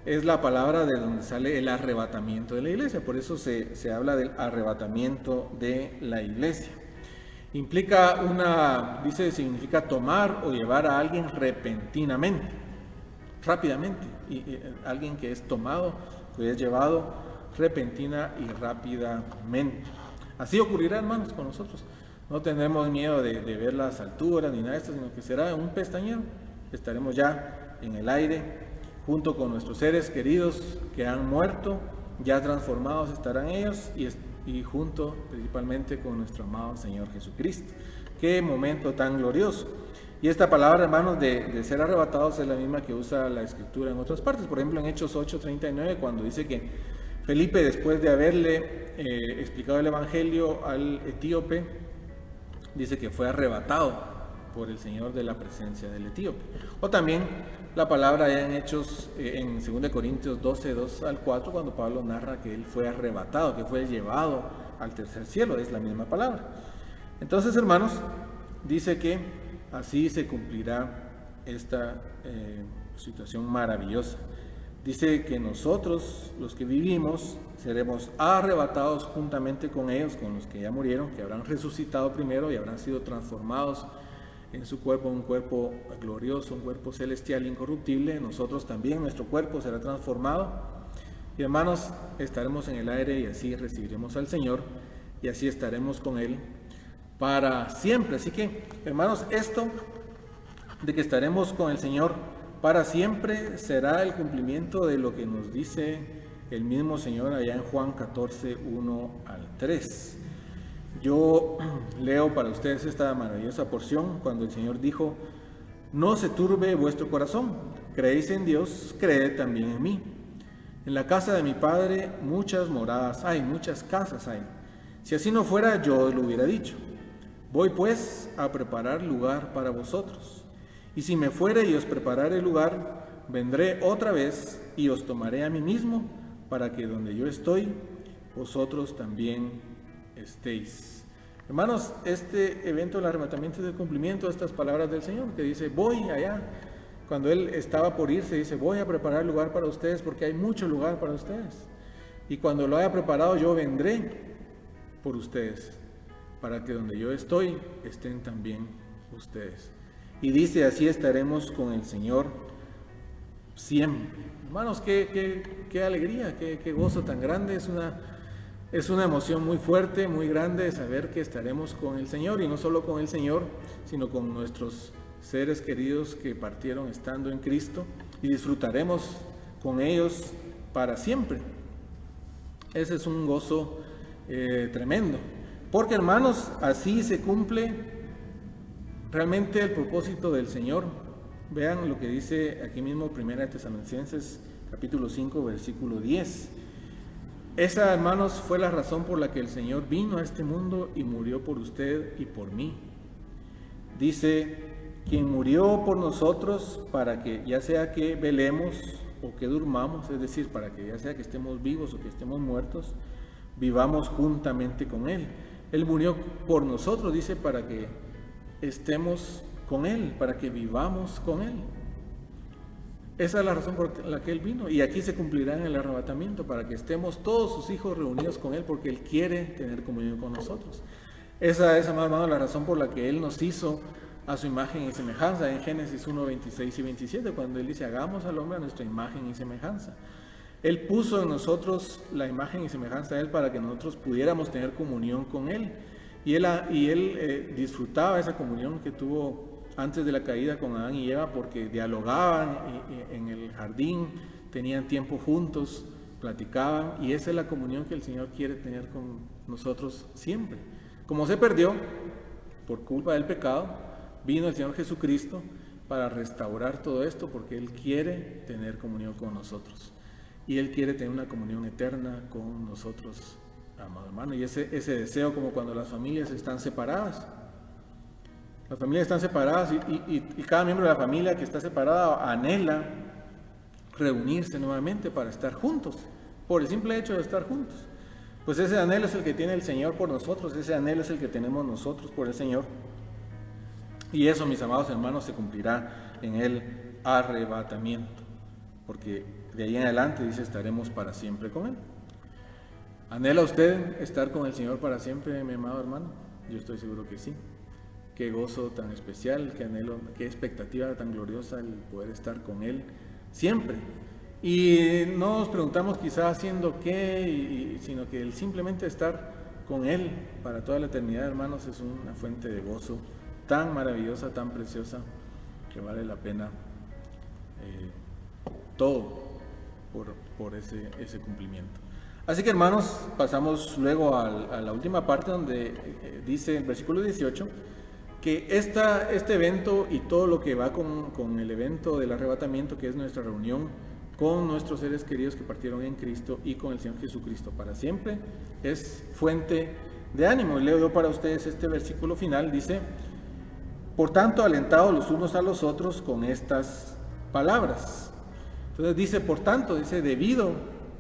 es la palabra de donde sale el arrebatamiento de la iglesia. Por eso se habla del arrebatamiento de la iglesia. Implica significa tomar o llevar a alguien repentinamente, rápidamente. Y alguien que es tomado, que es llevado repentina y rápidamente. Así ocurrirá, hermanos, con nosotros. No tendremos miedo de ver las alturas ni nada de esto, sino que será en un pestañeo. Estaremos ya en el aire, junto con nuestros seres queridos que han muerto, ya transformados estarán ellos, y junto principalmente con nuestro amado Señor Jesucristo. Qué momento tan glorioso. Y esta palabra, hermanos, de ser arrebatados es la misma que usa la Escritura en otras partes. Por ejemplo, en Hechos 8:39, cuando dice que Felipe, después de haberle explicado el Evangelio al etíope, dice que fue arrebatado por el Señor de la presencia del etíope. O también la palabra ya en Hechos, en 2 Corintios 12:2-4, cuando Pablo narra que él fue arrebatado, que fue llevado al tercer cielo, es la misma palabra. Entonces, hermanos, dice que así se cumplirá esta situación maravillosa. Dice que nosotros, los que vivimos, seremos arrebatados juntamente con ellos, con los que ya murieron, que habrán resucitado primero y habrán sido transformados en su cuerpo, un cuerpo glorioso, un cuerpo celestial incorruptible. Nosotros también, nuestro cuerpo será transformado. Y hermanos, estaremos en el aire y así recibiremos al Señor y así estaremos con Él para siempre. Así que, hermanos, esto de que estaremos con el Señor para siempre será el cumplimiento de lo que nos dice el mismo Señor allá en Juan 14:1-3. Yo leo para ustedes esta maravillosa porción cuando el Señor dijo: no se turbe vuestro corazón, creéis en Dios, creed también en mí. En la casa de mi Padre muchas moradas hay, muchas casas hay. Si así no fuera, yo os lo hubiera dicho. Voy pues a preparar lugar para vosotros. Y si me fuere y os preparare lugar, vendré otra vez y os tomaré a mí mismo, para que donde yo estoy, vosotros también estéis. Hermanos, este evento del arrebatamiento es el cumplimiento de estas palabras del Señor, que dice: voy allá. Cuando Él estaba por irse, dice: voy a preparar lugar para ustedes, porque hay mucho lugar para ustedes. Y cuando lo haya preparado, yo vendré por ustedes, para que donde yo estoy, estén también ustedes. Y dice: así estaremos con el Señor siempre. Hermanos, qué alegría, qué gozo tan grande. Es una emoción muy fuerte, muy grande saber que estaremos con el Señor, y no solo con el Señor, sino con nuestros seres queridos que partieron estando en Cristo, y disfrutaremos con ellos para siempre. Ese es un gozo tremendo, porque, hermanos, así se cumple realmente el propósito del Señor. Vean lo que dice aquí mismo 1 Tesalonicenses capítulo 5 versículo 10. Esa, hermanos, fue la razón por la que el Señor vino a este mundo y murió por usted y por mí. Dice: quien murió por nosotros para que, ya sea que velemos o que durmamos, es decir, para que ya sea que estemos vivos o que estemos muertos, vivamos juntamente con Él. Él murió por nosotros, dice, para que estemos con Él, para que vivamos con Él. Esa es la razón por la que Él vino, y aquí se cumplirá en el arrebatamiento, para que estemos todos sus hijos reunidos con Él, porque Él quiere tener comunión con nosotros. Esa es, hermano, la razón por la que Él nos hizo a su imagen y semejanza, en Génesis 1:26 y 27, cuando Él dice: hagamos al hombre a nuestra imagen y semejanza. Él puso en nosotros la imagen y semejanza de Él para que nosotros pudiéramos tener comunión con Él. Y él disfrutaba esa comunión que tuvo antes de la caída con Adán y Eva, porque dialogaban en el jardín, tenían tiempo juntos, platicaban, y esa es la comunión que el Señor quiere tener con nosotros siempre. Como se perdió por culpa del pecado, vino el Señor Jesucristo para restaurar todo esto, porque Él quiere tener comunión con nosotros, y Él quiere tener una comunión eterna con nosotros, amado hermano. Y ese deseo, como cuando las familias están separadas. Las familias están separadas y cada miembro de la familia que está separada anhela reunirse nuevamente para estar juntos, por el simple hecho de estar juntos. Pues ese anhelo es el que tiene el Señor por nosotros, ese anhelo es el que tenemos nosotros por el Señor. Y eso, mis amados hermanos, se cumplirá en el arrebatamiento, porque de ahí en adelante dice, estaremos para siempre con Él. ¿Anhela usted estar con el Señor para siempre, mi amado hermano? Yo estoy seguro que sí. Qué gozo tan especial, qué anhelo, qué expectativa tan gloriosa el poder estar con Él siempre. Y no nos preguntamos quizá haciendo qué, sino que el simplemente estar con Él para toda la eternidad, hermanos, es una fuente de gozo tan maravillosa, tan preciosa, que vale la pena todo por ese cumplimiento. Así que, hermanos, pasamos luego a la última parte donde dice el versículo 18 que este evento y todo lo que va con el evento del arrebatamiento, que es nuestra reunión con nuestros seres queridos que partieron en Cristo y con el Señor Jesucristo para siempre, es fuente de ánimo. Y leo yo para ustedes este versículo final, dice: por tanto, alentados los unos a los otros con estas palabras. Entonces dice, por tanto, dice, debido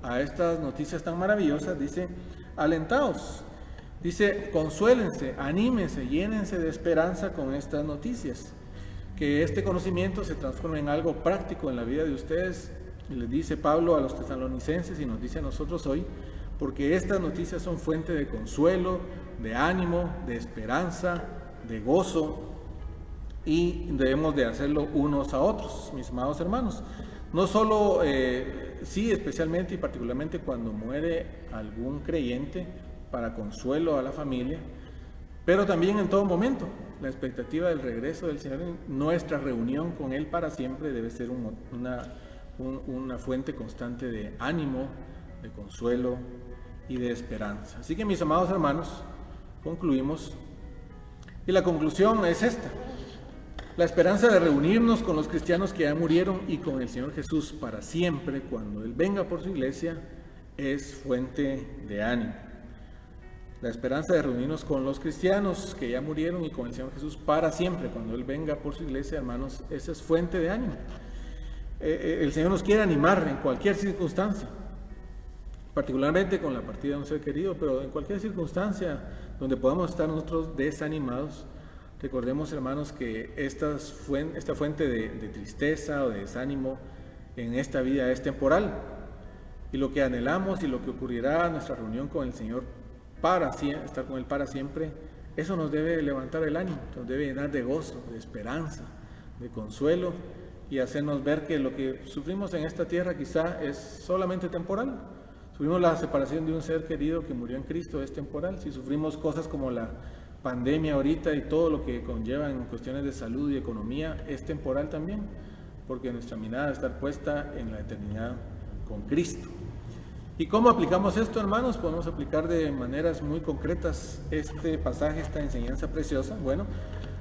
a estas noticias tan maravillosas, dice, alentaos. Dice, consuélense, anímense, llénense de esperanza con estas noticias. Que este conocimiento se transforme en algo práctico en la vida de ustedes. Y les dice Pablo a los tesalonicenses y nos dice a nosotros hoy, porque estas noticias son fuente de consuelo, de ánimo, de esperanza, de gozo, y debemos de hacerlo unos a otros, mis amados hermanos. No solo, sí, especialmente y particularmente cuando muere algún creyente, para consuelo a la familia, pero también en todo momento. La expectativa del regreso del Señor, nuestra reunión con Él para siempre, debe ser una fuente constante de ánimo, de consuelo y de esperanza. Así que, mis amados hermanos, concluimos, y la conclusión es esta: la esperanza de reunirnos con los cristianos que ya murieron y con el Señor Jesús para siempre, cuando Él venga por su iglesia, es fuente de ánimo. La esperanza de reunirnos con los cristianos que ya murieron y con el Señor Jesús para siempre, cuando Él venga por su iglesia, hermanos, esa es fuente de ánimo. El Señor nos quiere animar en cualquier circunstancia, particularmente con la partida de un ser querido, pero en cualquier circunstancia donde podamos estar nosotros desanimados. Recordemos, hermanos, que esta fuente de tristeza o de desánimo en esta vida es temporal, y lo que anhelamos y lo que ocurrirá en nuestra reunión con el Señor estar con Él para siempre, eso nos debe levantar el ánimo, nos debe llenar de gozo, de esperanza, de consuelo, y hacernos ver que lo que sufrimos en esta tierra quizá es solamente temporal. Sufrimos la separación de un ser querido que murió en Cristo, es temporal. Si sufrimos cosas como la pandemia ahorita y todo lo que conlleva en cuestiones de salud y economía, es temporal también, porque nuestra mirada debe estar puesta en la eternidad con Cristo. ¿Y cómo aplicamos esto, hermanos? Podemos aplicar de maneras muy concretas este pasaje, esta enseñanza preciosa. Bueno,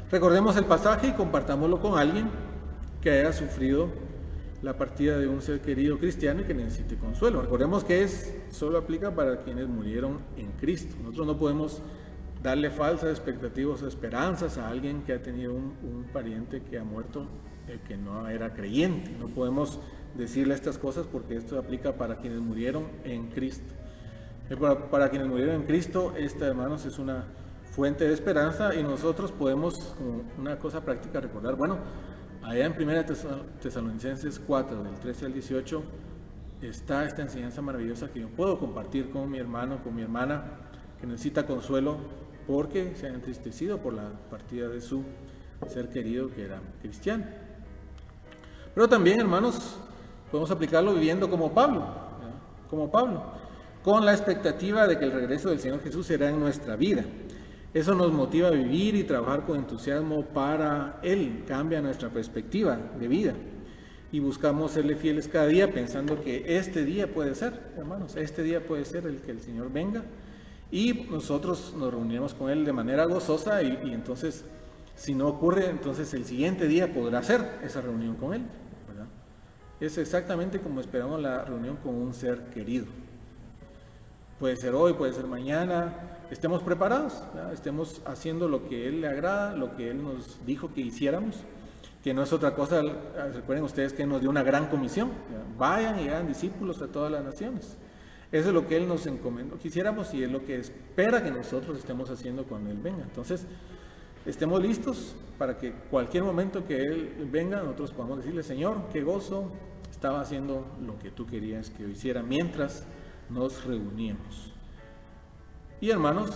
recordemos el pasaje y compartámoslo con alguien que haya sufrido la partida de un ser querido cristiano y que necesite consuelo. Recordemos que solo aplica para quienes murieron en Cristo. Nosotros no podemos darle falsas expectativas o esperanzas a alguien que ha tenido un pariente que ha muerto, que no era creyente. No podemos decirle estas cosas porque esto aplica para quienes murieron en Cristo. Para quienes murieron en Cristo, esta, hermanos, es una fuente de esperanza, y nosotros podemos, como una cosa práctica, recordar, bueno, allá en 1 Tesalonicenses 4, del 13 al 18, está esta enseñanza maravillosa que yo puedo compartir con mi hermano, con mi hermana, que necesita consuelo porque se ha entristecido por la partida de su ser querido que era cristiano. Pero también, hermanos, podemos aplicarlo viviendo como Pablo, con la expectativa de que el regreso del Señor Jesús será en nuestra vida. Eso nos motiva a vivir y trabajar con entusiasmo para Él, cambia nuestra perspectiva de vida y buscamos serle fieles cada día, pensando que este día puede ser, hermanos, este día puede ser el que el Señor venga y nosotros nos reuniremos con Él de manera gozosa, y entonces, si no ocurre, entonces el siguiente día podrá ser esa reunión con Él, ¿verdad? Es exactamente como esperamos la reunión con un ser querido. Puede ser hoy, puede ser mañana. Estemos preparados, ¿verdad? Estemos haciendo lo que Él le agrada, lo que Él nos dijo que hiciéramos, que no es otra cosa. Recuerden ustedes que Él nos dio una gran comisión, ¿verdad? Vayan y hagan discípulos a todas las naciones. Eso es lo que Él nos encomendó que hiciéramos, y es lo que espera que nosotros estemos haciendo cuando Él venga. Entonces, estemos listos para que cualquier momento que Él venga, nosotros podamos decirle: Señor, qué gozo estaba haciendo lo que tú querías que yo hiciera mientras nos reuníamos. Y hermanos,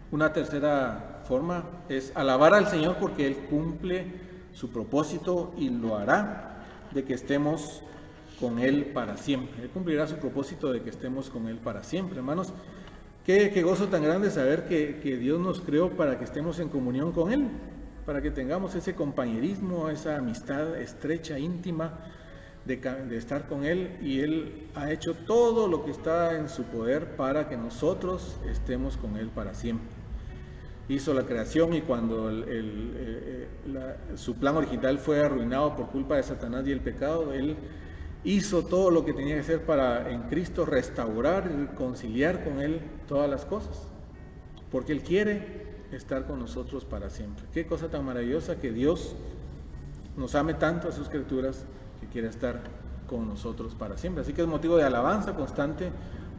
una tercera forma es alabar al Señor porque Él cumple su propósito y lo hará de que estemos con Él para siempre. Él cumplirá su propósito de que estemos con Él para siempre, hermanos. Qué gozo tan grande saber que Dios nos creó para que estemos en comunión con Él, para que tengamos ese compañerismo, esa amistad estrecha, íntima, de estar con Él, y Él ha hecho todo lo que está en su poder para que nosotros estemos con Él para siempre. Hizo la creación, y cuando su plan original fue arruinado por culpa de Satanás y el pecado, Él hizo todo lo que tenía que hacer para en Cristo restaurar y reconciliar con Él todas las cosas, porque Él quiere estar con nosotros para siempre. Qué cosa tan maravillosa que Dios nos ame tanto a sus criaturas que quiere estar con nosotros para siempre. Así que es motivo de alabanza constante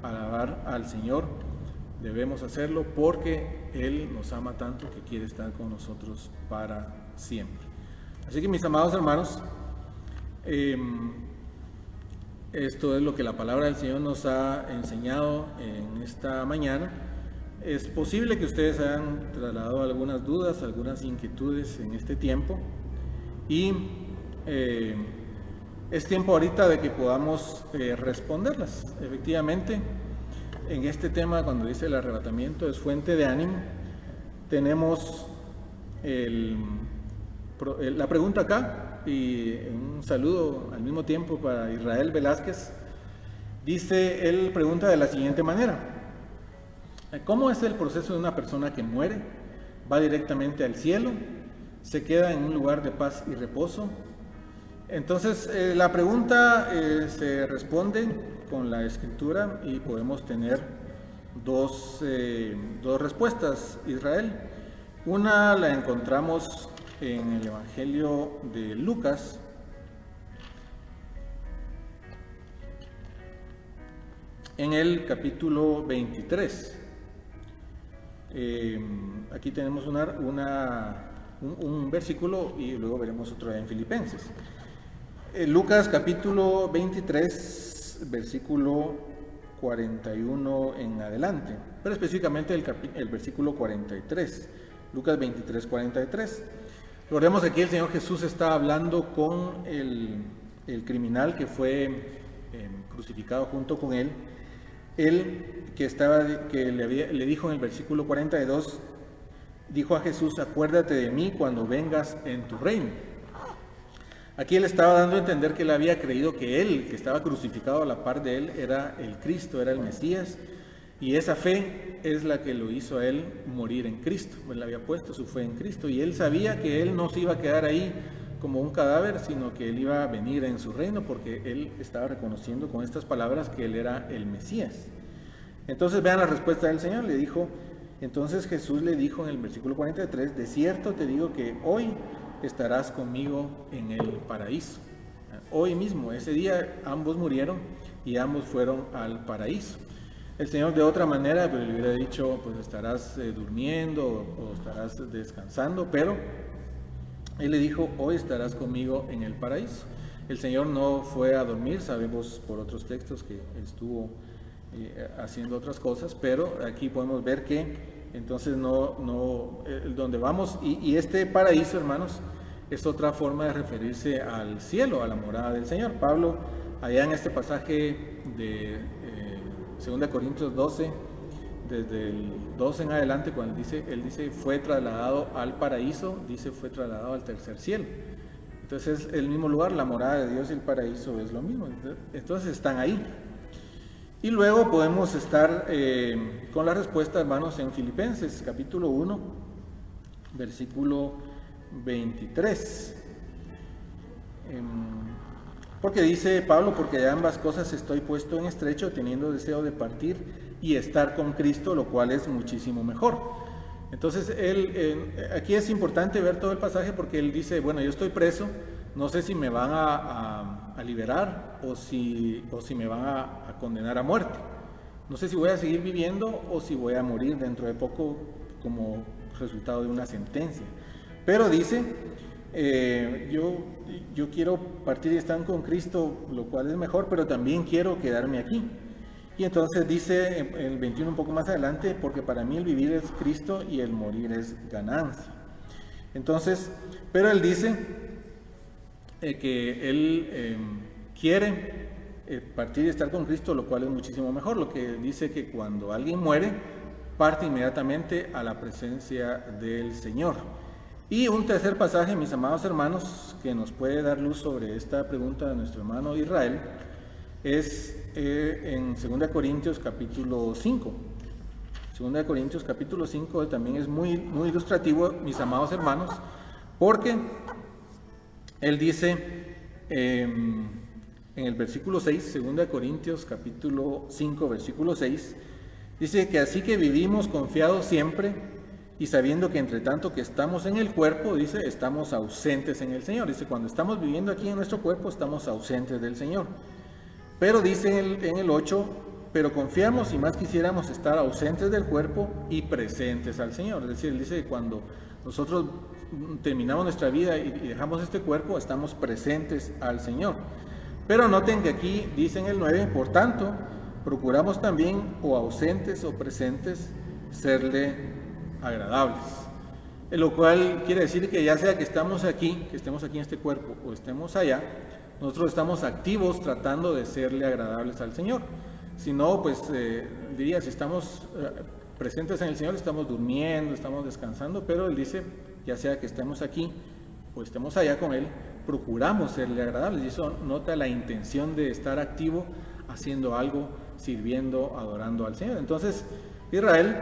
alabar al Señor. Debemos hacerlo porque Él nos ama tanto que quiere estar con nosotros para siempre. Así que, mis amados hermanos, esto es lo que la palabra del Señor nos ha enseñado en esta mañana. Es posible que ustedes hayan trasladado algunas dudas, algunas inquietudes en este tiempo, y es tiempo ahorita de que podamos responderlas. Efectivamente, en este tema, cuando dice el arrebatamiento es fuente de ánimo, tenemos la pregunta acá, y un saludo al mismo tiempo para Israel Velázquez. Dice, él pregunta de la siguiente manera: ¿cómo es el proceso de una persona que muere? ¿Va directamente al cielo? ¿Se queda en un lugar de paz y reposo? Entonces, la pregunta se responde con la Escritura, y podemos tener dos respuestas, Israel. Una la encontramos en el Evangelio de Lucas, en el capítulo 23. Aquí tenemos un versículo, y luego veremos otro en Filipenses. Lucas capítulo 23, versículo 41 en adelante, pero específicamente el versículo 43. Lucas 23, 43. Recordemos que aquí el Señor Jesús está hablando con el criminal que fue crucificado junto con él. Él que le dijo en el versículo 42, dijo a Jesús: acuérdate de mí cuando vengas en tu reino. Aquí él estaba dando a entender que él había creído que él, que estaba crucificado a la par de él, era el Cristo, era el Mesías, y esa fe es la que lo hizo a él morir en Cristo. Él había puesto su fe en Cristo, y él sabía que él no se iba a quedar ahí como un cadáver, sino que él iba a venir en su reino, porque él estaba reconociendo con estas palabras que él era el Mesías. Entonces vean la respuesta del Señor. Entonces Jesús le dijo en el versículo 43, de cierto te digo que hoy estarás conmigo en el paraíso. Hoy mismo, ese día, ambos murieron y ambos fueron al paraíso. El Señor de otra manera pues, le hubiera dicho, pues estarás durmiendo o estarás descansando, pero Él le dijo, hoy estarás conmigo en el paraíso. El Señor no fue a dormir, sabemos por otros textos que estuvo haciendo otras cosas, pero aquí podemos ver que entonces donde vamos, y este paraíso, hermanos, es otra forma de referirse al cielo, a la morada del Señor. Pablo, allá en este pasaje de 2 Corintios 12, desde el 12 en adelante, cuando él dice fue trasladado al paraíso, dice fue trasladado al tercer cielo. Entonces es el mismo lugar, la morada de Dios y el paraíso es lo mismo. Entonces están ahí. Y luego podemos estar con la respuesta, hermanos, en Filipenses capítulo 1, versículo 23. Porque dice Pablo, porque de ambas cosas estoy puesto en estrecho, teniendo deseo de partir y estar con Cristo, lo cual es muchísimo mejor. Entonces, aquí es importante ver todo el pasaje, porque él dice, bueno, yo estoy preso, no sé si me van a liberar o si me van a condenar a muerte. No sé si voy a seguir viviendo o si voy a morir dentro de poco como resultado de una sentencia. Pero dice, yo quiero partir y estar con Cristo, lo cual es mejor, pero también quiero quedarme aquí. Y entonces dice el 21 un poco más adelante, porque para mí el vivir es Cristo y el morir es ganancia. Entonces, pero él dice que él quiere partir y estar con Cristo, lo cual es muchísimo mejor. Lo que dice que cuando alguien muere, parte inmediatamente a la presencia del Señor. Y un tercer pasaje, mis amados hermanos, que nos puede dar luz sobre esta pregunta de nuestro hermano Israel, es en 2 Corintios capítulo 5. 2 Corintios capítulo 5 también es muy ilustrativo, mis amados hermanos, porque él dice en el versículo 6, 2 Corintios capítulo 5, versículo 6, dice que así que vivimos confiados siempre y sabiendo que entre tanto que estamos en el cuerpo, dice, estamos ausentes en el Señor. Dice, cuando estamos viviendo aquí en nuestro cuerpo, estamos ausentes del Señor. Pero dice en el 8, pero confiamos y más quisiéramos estar ausentes del cuerpo y presentes al Señor. Es decir, él dice que cuando nosotros terminamos nuestra vida y dejamos este cuerpo, estamos presentes al Señor. Pero noten que aquí dice en el 9, por tanto, procuramos también o ausentes o presentes serle agradables. Lo cual quiere decir que ya sea que estamos aquí, que estemos aquí en este cuerpo o estemos allá, nosotros estamos activos tratando de serle agradables al Señor. Si no, pues diría, si estamos presentes en el Señor, estamos durmiendo, estamos descansando, pero Él dice, ya sea que estemos aquí o estemos allá con Él, procuramos serle agradables. Y eso nota la intención de estar activo, haciendo algo, sirviendo, adorando al Señor. Entonces, Israel,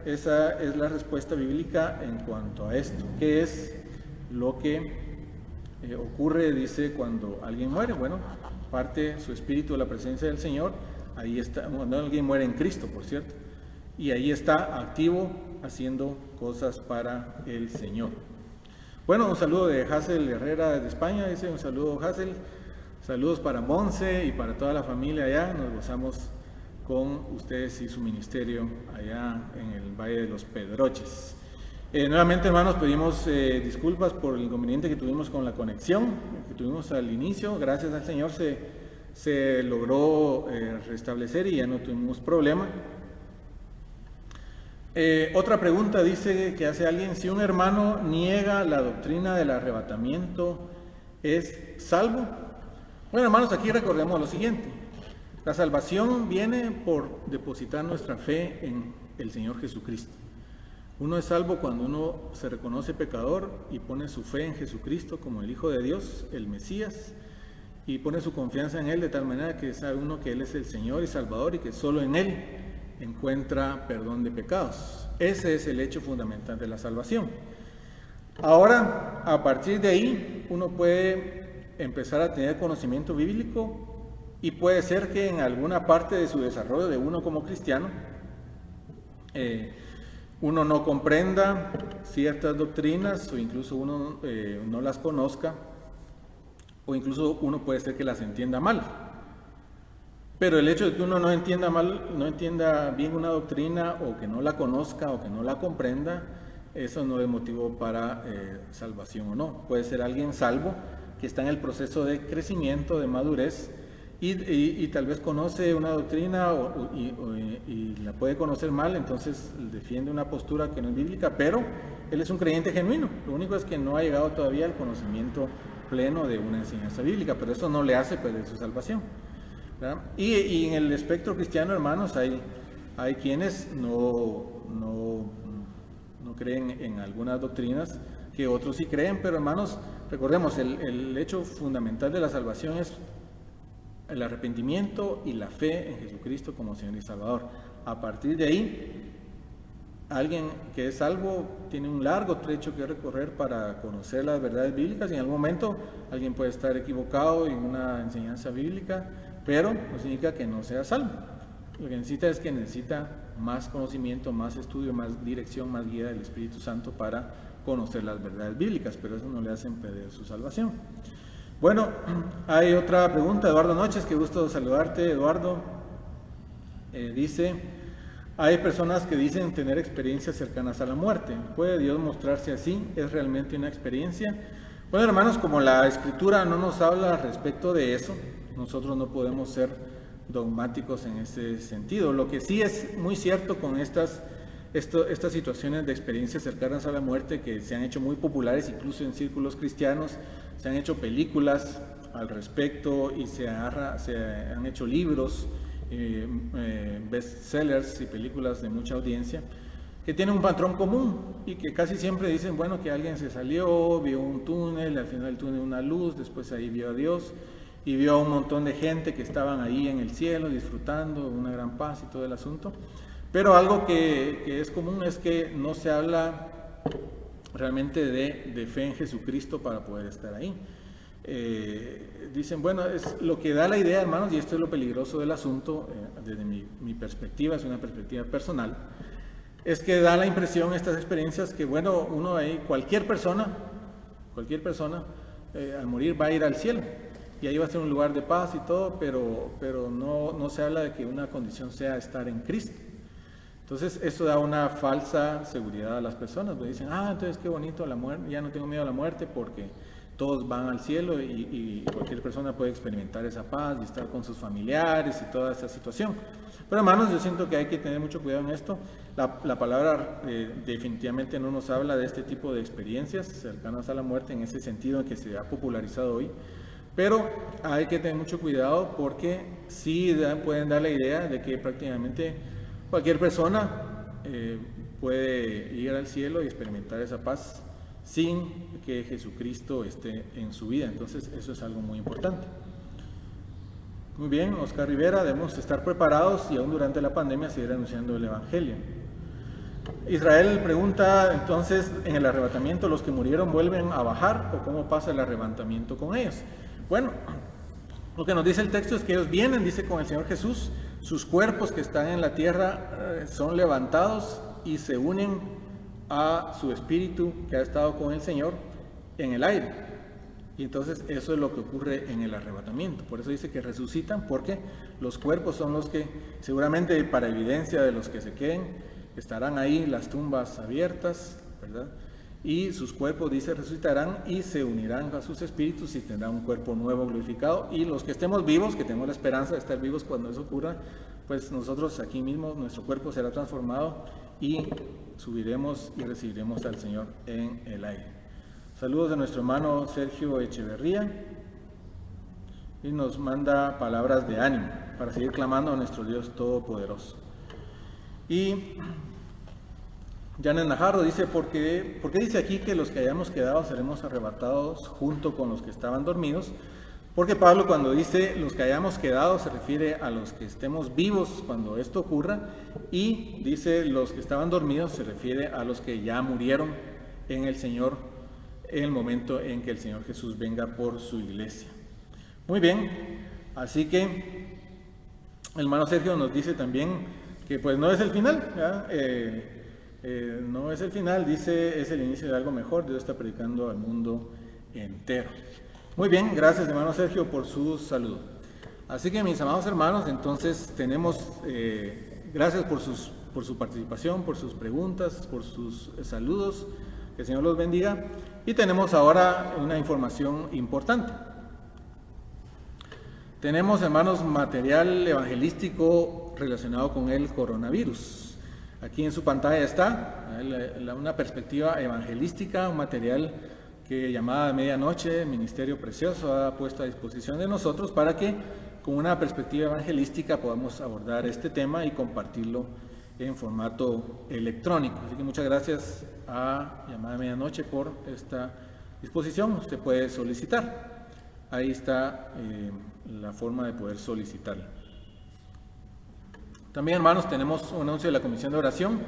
esa es la respuesta bíblica en cuanto a esto. ¿Qué es lo que ocurre, dice, cuando alguien muere? Bueno, parte su espíritu de la presencia del Señor, ahí está, cuando alguien muere en Cristo, por cierto, y ahí está activo haciendo cosas para el Señor. Bueno, un saludo de Hazel Herrera de España, dice, un saludo Hazel, saludos para Monse y para toda la familia allá, nos gozamos con ustedes y su ministerio allá en el Valle de los Pedroches. Nuevamente, hermanos, pedimos disculpas por el inconveniente que tuvimos con la conexión que tuvimos al inicio. Gracias al Señor se logró restablecer y ya no tuvimos problema. Otra pregunta dice que hace alguien: si un hermano niega la doctrina del arrebatamiento, ¿es salvo? Bueno, hermanos, aquí recordemos lo siguiente: la salvación viene por depositar nuestra fe en el Señor Jesucristo. Uno es salvo cuando uno se reconoce pecador y pone su fe en Jesucristo como el Hijo de Dios, el Mesías, y pone su confianza en Él de tal manera que sabe uno que Él es el Señor y Salvador y que solo en Él encuentra perdón de pecados. Ese es el hecho fundamental de la salvación. Ahora, a partir de ahí, uno puede empezar a tener conocimiento bíblico y puede ser que en alguna parte de su desarrollo de uno como cristiano, uno no comprenda ciertas doctrinas o incluso uno no las conozca, o incluso uno puede ser que las entienda mal. Pero el hecho de que uno no entienda bien una doctrina, o que no la conozca o que no la comprenda, eso no es motivo para salvación o no. Puede ser alguien salvo que está en el proceso de crecimiento, de madurez, y tal vez conoce una doctrina y la puede conocer mal, entonces defiende una postura que no es bíblica, pero él es un creyente genuino. Lo único es que no ha llegado todavía al conocimiento pleno de una enseñanza bíblica, pero eso no le hace perder su salvación, ¿verdad? Y en el espectro cristiano, hermanos, hay quienes no creen en algunas doctrinas que otros sí creen, pero hermanos, recordemos, el hecho fundamental de la salvación es el arrepentimiento y la fe en Jesucristo como Señor y Salvador. A partir de ahí, alguien que es salvo tiene un largo trecho que recorrer para conocer las verdades bíblicas, y en algún momento alguien puede estar equivocado en una enseñanza bíblica, pero no significa que no sea salvo. Lo que necesita más conocimiento, más estudio, más dirección, más guía del Espíritu Santo para conocer las verdades bíblicas, pero eso no le hace perder su salvación. Bueno, hay otra pregunta. Eduardo Noches, qué gusto saludarte, Eduardo. Dice: hay personas que dicen tener experiencias cercanas a la muerte. ¿Puede Dios mostrarse así? ¿Es realmente una experiencia? Bueno, hermanos, como la Escritura no nos habla respecto de eso, nosotros no podemos ser dogmáticos en ese sentido. Lo que sí es muy cierto con estas situaciones de experiencias cercanas a la muerte que se han hecho muy populares incluso en círculos cristianos, se han hecho películas al respecto y se han hecho libros, bestsellers y películas de mucha audiencia que tienen un patrón común y que casi siempre dicen, bueno, que alguien se salió, vio un túnel, al final del túnel una luz, después ahí vio a Dios y vio a un montón de gente que estaban ahí en el cielo disfrutando una gran paz y todo el asunto. Pero algo que es común es que no se habla realmente de fe en Jesucristo para poder estar ahí. Dicen, bueno, es lo que da la idea, hermanos, y esto es lo peligroso del asunto, desde mi perspectiva, es una perspectiva personal, es que da la impresión estas experiencias que, bueno, uno ahí, cualquier persona, al morir va a ir al cielo, y ahí va a ser un lugar de paz y todo, pero no se habla de que una condición sea estar en Cristo. Entonces eso da una falsa seguridad a las personas, pues dicen, entonces qué bonito la muerte, ya no tengo miedo a la muerte porque todos van al cielo y cualquier persona puede experimentar esa paz y estar con sus familiares y toda esa situación. Pero hermanos, yo siento que hay que tener mucho cuidado en esto. La palabra definitivamente no nos habla de este tipo de experiencias cercanas a la muerte en ese sentido en que se ha popularizado hoy. Pero hay que tener mucho cuidado porque sí pueden dar la idea de que prácticamente cualquier persona puede ir al cielo y experimentar esa paz sin que Jesucristo esté en su vida. Entonces eso es algo muy importante. Muy bien, Oscar Rivera, debemos estar preparados y aún durante la pandemia seguir anunciando el Evangelio. Israel pregunta, entonces, en el arrebatamiento, ¿los que murieron vuelven a bajar o cómo pasa el arrebatamiento con ellos? Bueno, lo que nos dice el texto es que ellos vienen, dice, con el Señor Jesús, sus cuerpos que están en la tierra son levantados y se unen a su espíritu que ha estado con el Señor en el aire. Y entonces eso es lo que ocurre en el arrebatamiento. Por eso dice que resucitan, porque los cuerpos son los que, seguramente para evidencia de los que se queden, estarán ahí las tumbas abiertas, ¿verdad? Y sus cuerpos, dice, resucitarán y se unirán a sus espíritus y tendrán un cuerpo nuevo glorificado. Y los que estemos vivos, que tenemos la esperanza de estar vivos cuando eso ocurra, pues nosotros aquí mismo, nuestro cuerpo será transformado y subiremos y recibiremos al Señor en el aire. Saludos de nuestro hermano Sergio Echeverría y nos manda palabras de ánimo para seguir clamando a nuestro Dios Todopoderoso. Y Janet Najarro dice, ¿por qué dice aquí que los que hayamos quedado seremos arrebatados junto con los que estaban dormidos? Porque Pablo, cuando dice los que hayamos quedado, se refiere a los que estemos vivos cuando esto ocurra, y dice los que estaban dormidos, se refiere a los que ya murieron en el Señor en el momento en que el Señor Jesús venga por su iglesia. Muy bien, así que el hermano Sergio nos dice también que pues no es el final, no es el final, dice, es el inicio de algo mejor. Dios está predicando al mundo entero. Muy bien, gracias hermano Sergio por su saludo. Así que mis amados hermanos, entonces tenemos, gracias por su participación, por sus preguntas, por sus saludos, que el Señor los bendiga. Y tenemos ahora una información importante. Tenemos, hermanos, material evangelístico relacionado con el coronavirus. Aquí en su pantalla está una perspectiva evangelística, un material que llamada Medianoche, Ministerio Precioso, ha puesto a disposición de nosotros para que con una perspectiva evangelística podamos abordar este tema y compartirlo en formato electrónico. Así que muchas gracias a Llamada Medianoche por esta disposición. Usted puede solicitar. Ahí está la forma de poder solicitarlo. También, hermanos, tenemos un anuncio de la Comisión de Oración.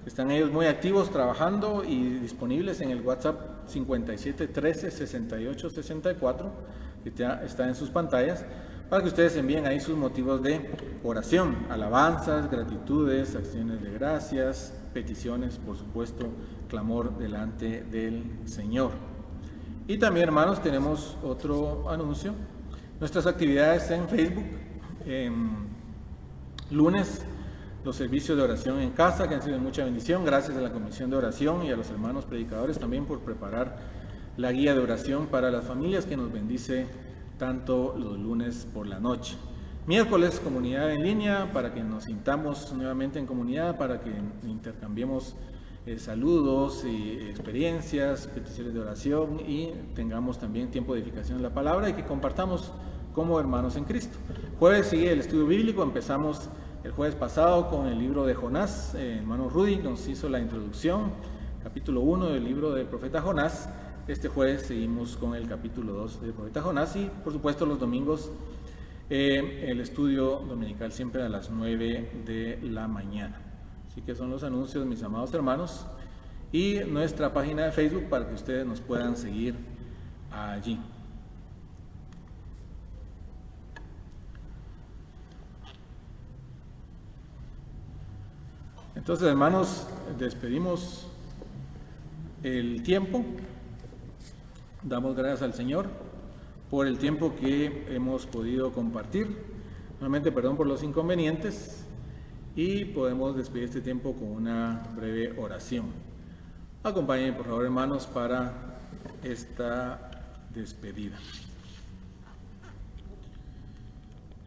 Están ellos muy activos trabajando y disponibles en el WhatsApp 5713-6864, que ya está en sus pantallas, para que ustedes envíen ahí sus motivos de oración, alabanzas, gratitudes, acciones de gracias, peticiones, por supuesto, clamor delante del Señor. Y también, hermanos, tenemos otro anuncio. Nuestras actividades en Facebook, lunes, los servicios de oración en casa, que han sido de mucha bendición. Gracias a la Comisión de Oración y a los hermanos predicadores también por preparar la guía de oración para las familias que nos bendice tanto los lunes por la noche. Miércoles, comunidad en línea, para que nos sintamos nuevamente en comunidad, para que intercambiemos saludos y experiencias, peticiones de oración y tengamos también tiempo de edificación de la palabra y que compartamos como hermanos en Cristo. Jueves sigue el estudio bíblico, empezamos el jueves pasado con el libro de Jonás. Hermano Rudy nos hizo la introducción, capítulo 1 del libro del profeta Jonás. Este jueves seguimos con el capítulo 2 del profeta Jonás y por supuesto los domingos el estudio dominical siempre a las 9 de la mañana. Así que son los anuncios, mis amados hermanos, y nuestra página de Facebook para que ustedes nos puedan seguir allí. Entonces, hermanos, despedimos el tiempo. Damos gracias al Señor por el tiempo que hemos podido compartir. Nuevamente, perdón por los inconvenientes y podemos despedir este tiempo con una breve oración. Acompáñenme, por favor, hermanos, para esta despedida.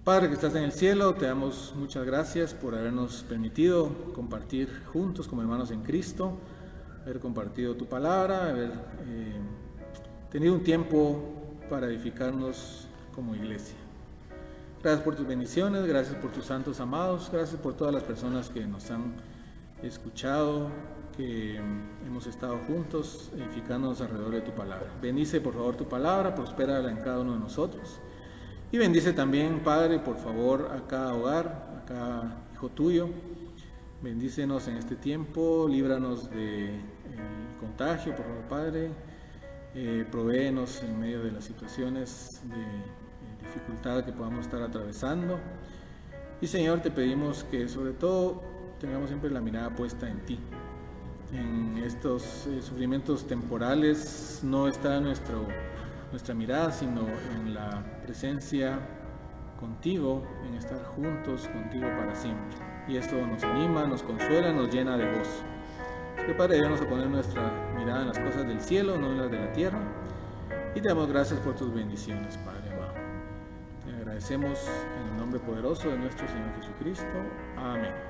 Padre que estás en el cielo, te damos muchas gracias por habernos permitido compartir juntos como hermanos en Cristo, haber compartido tu palabra, haber tenido un tiempo para edificarnos como iglesia. Gracias por tus bendiciones, gracias por tus santos amados, gracias por todas las personas que nos han escuchado, que hemos estado juntos edificándonos alrededor de tu palabra. Bendice por favor tu palabra, prospérala en cada uno de nosotros. Y bendice también, Padre, por favor, a cada hogar, a cada hijo tuyo. Bendícenos en este tiempo, líbranos del contagio, por favor, Padre. Provéenos en medio de las situaciones de dificultad que podamos estar atravesando. Y Señor, te pedimos que sobre todo tengamos siempre la mirada puesta en ti. En estos sufrimientos temporales no está nuestra mirada, sino en la presencia contigo, en estar juntos contigo para siempre. Y esto nos anima, nos consuela, nos llena de gozo. Así que Padre, ayúdanos a poner nuestra mirada en las cosas del cielo, no en las de la tierra. Y te damos gracias por tus bendiciones, Padre amado. Te agradecemos en el nombre poderoso de nuestro Señor Jesucristo. Amén.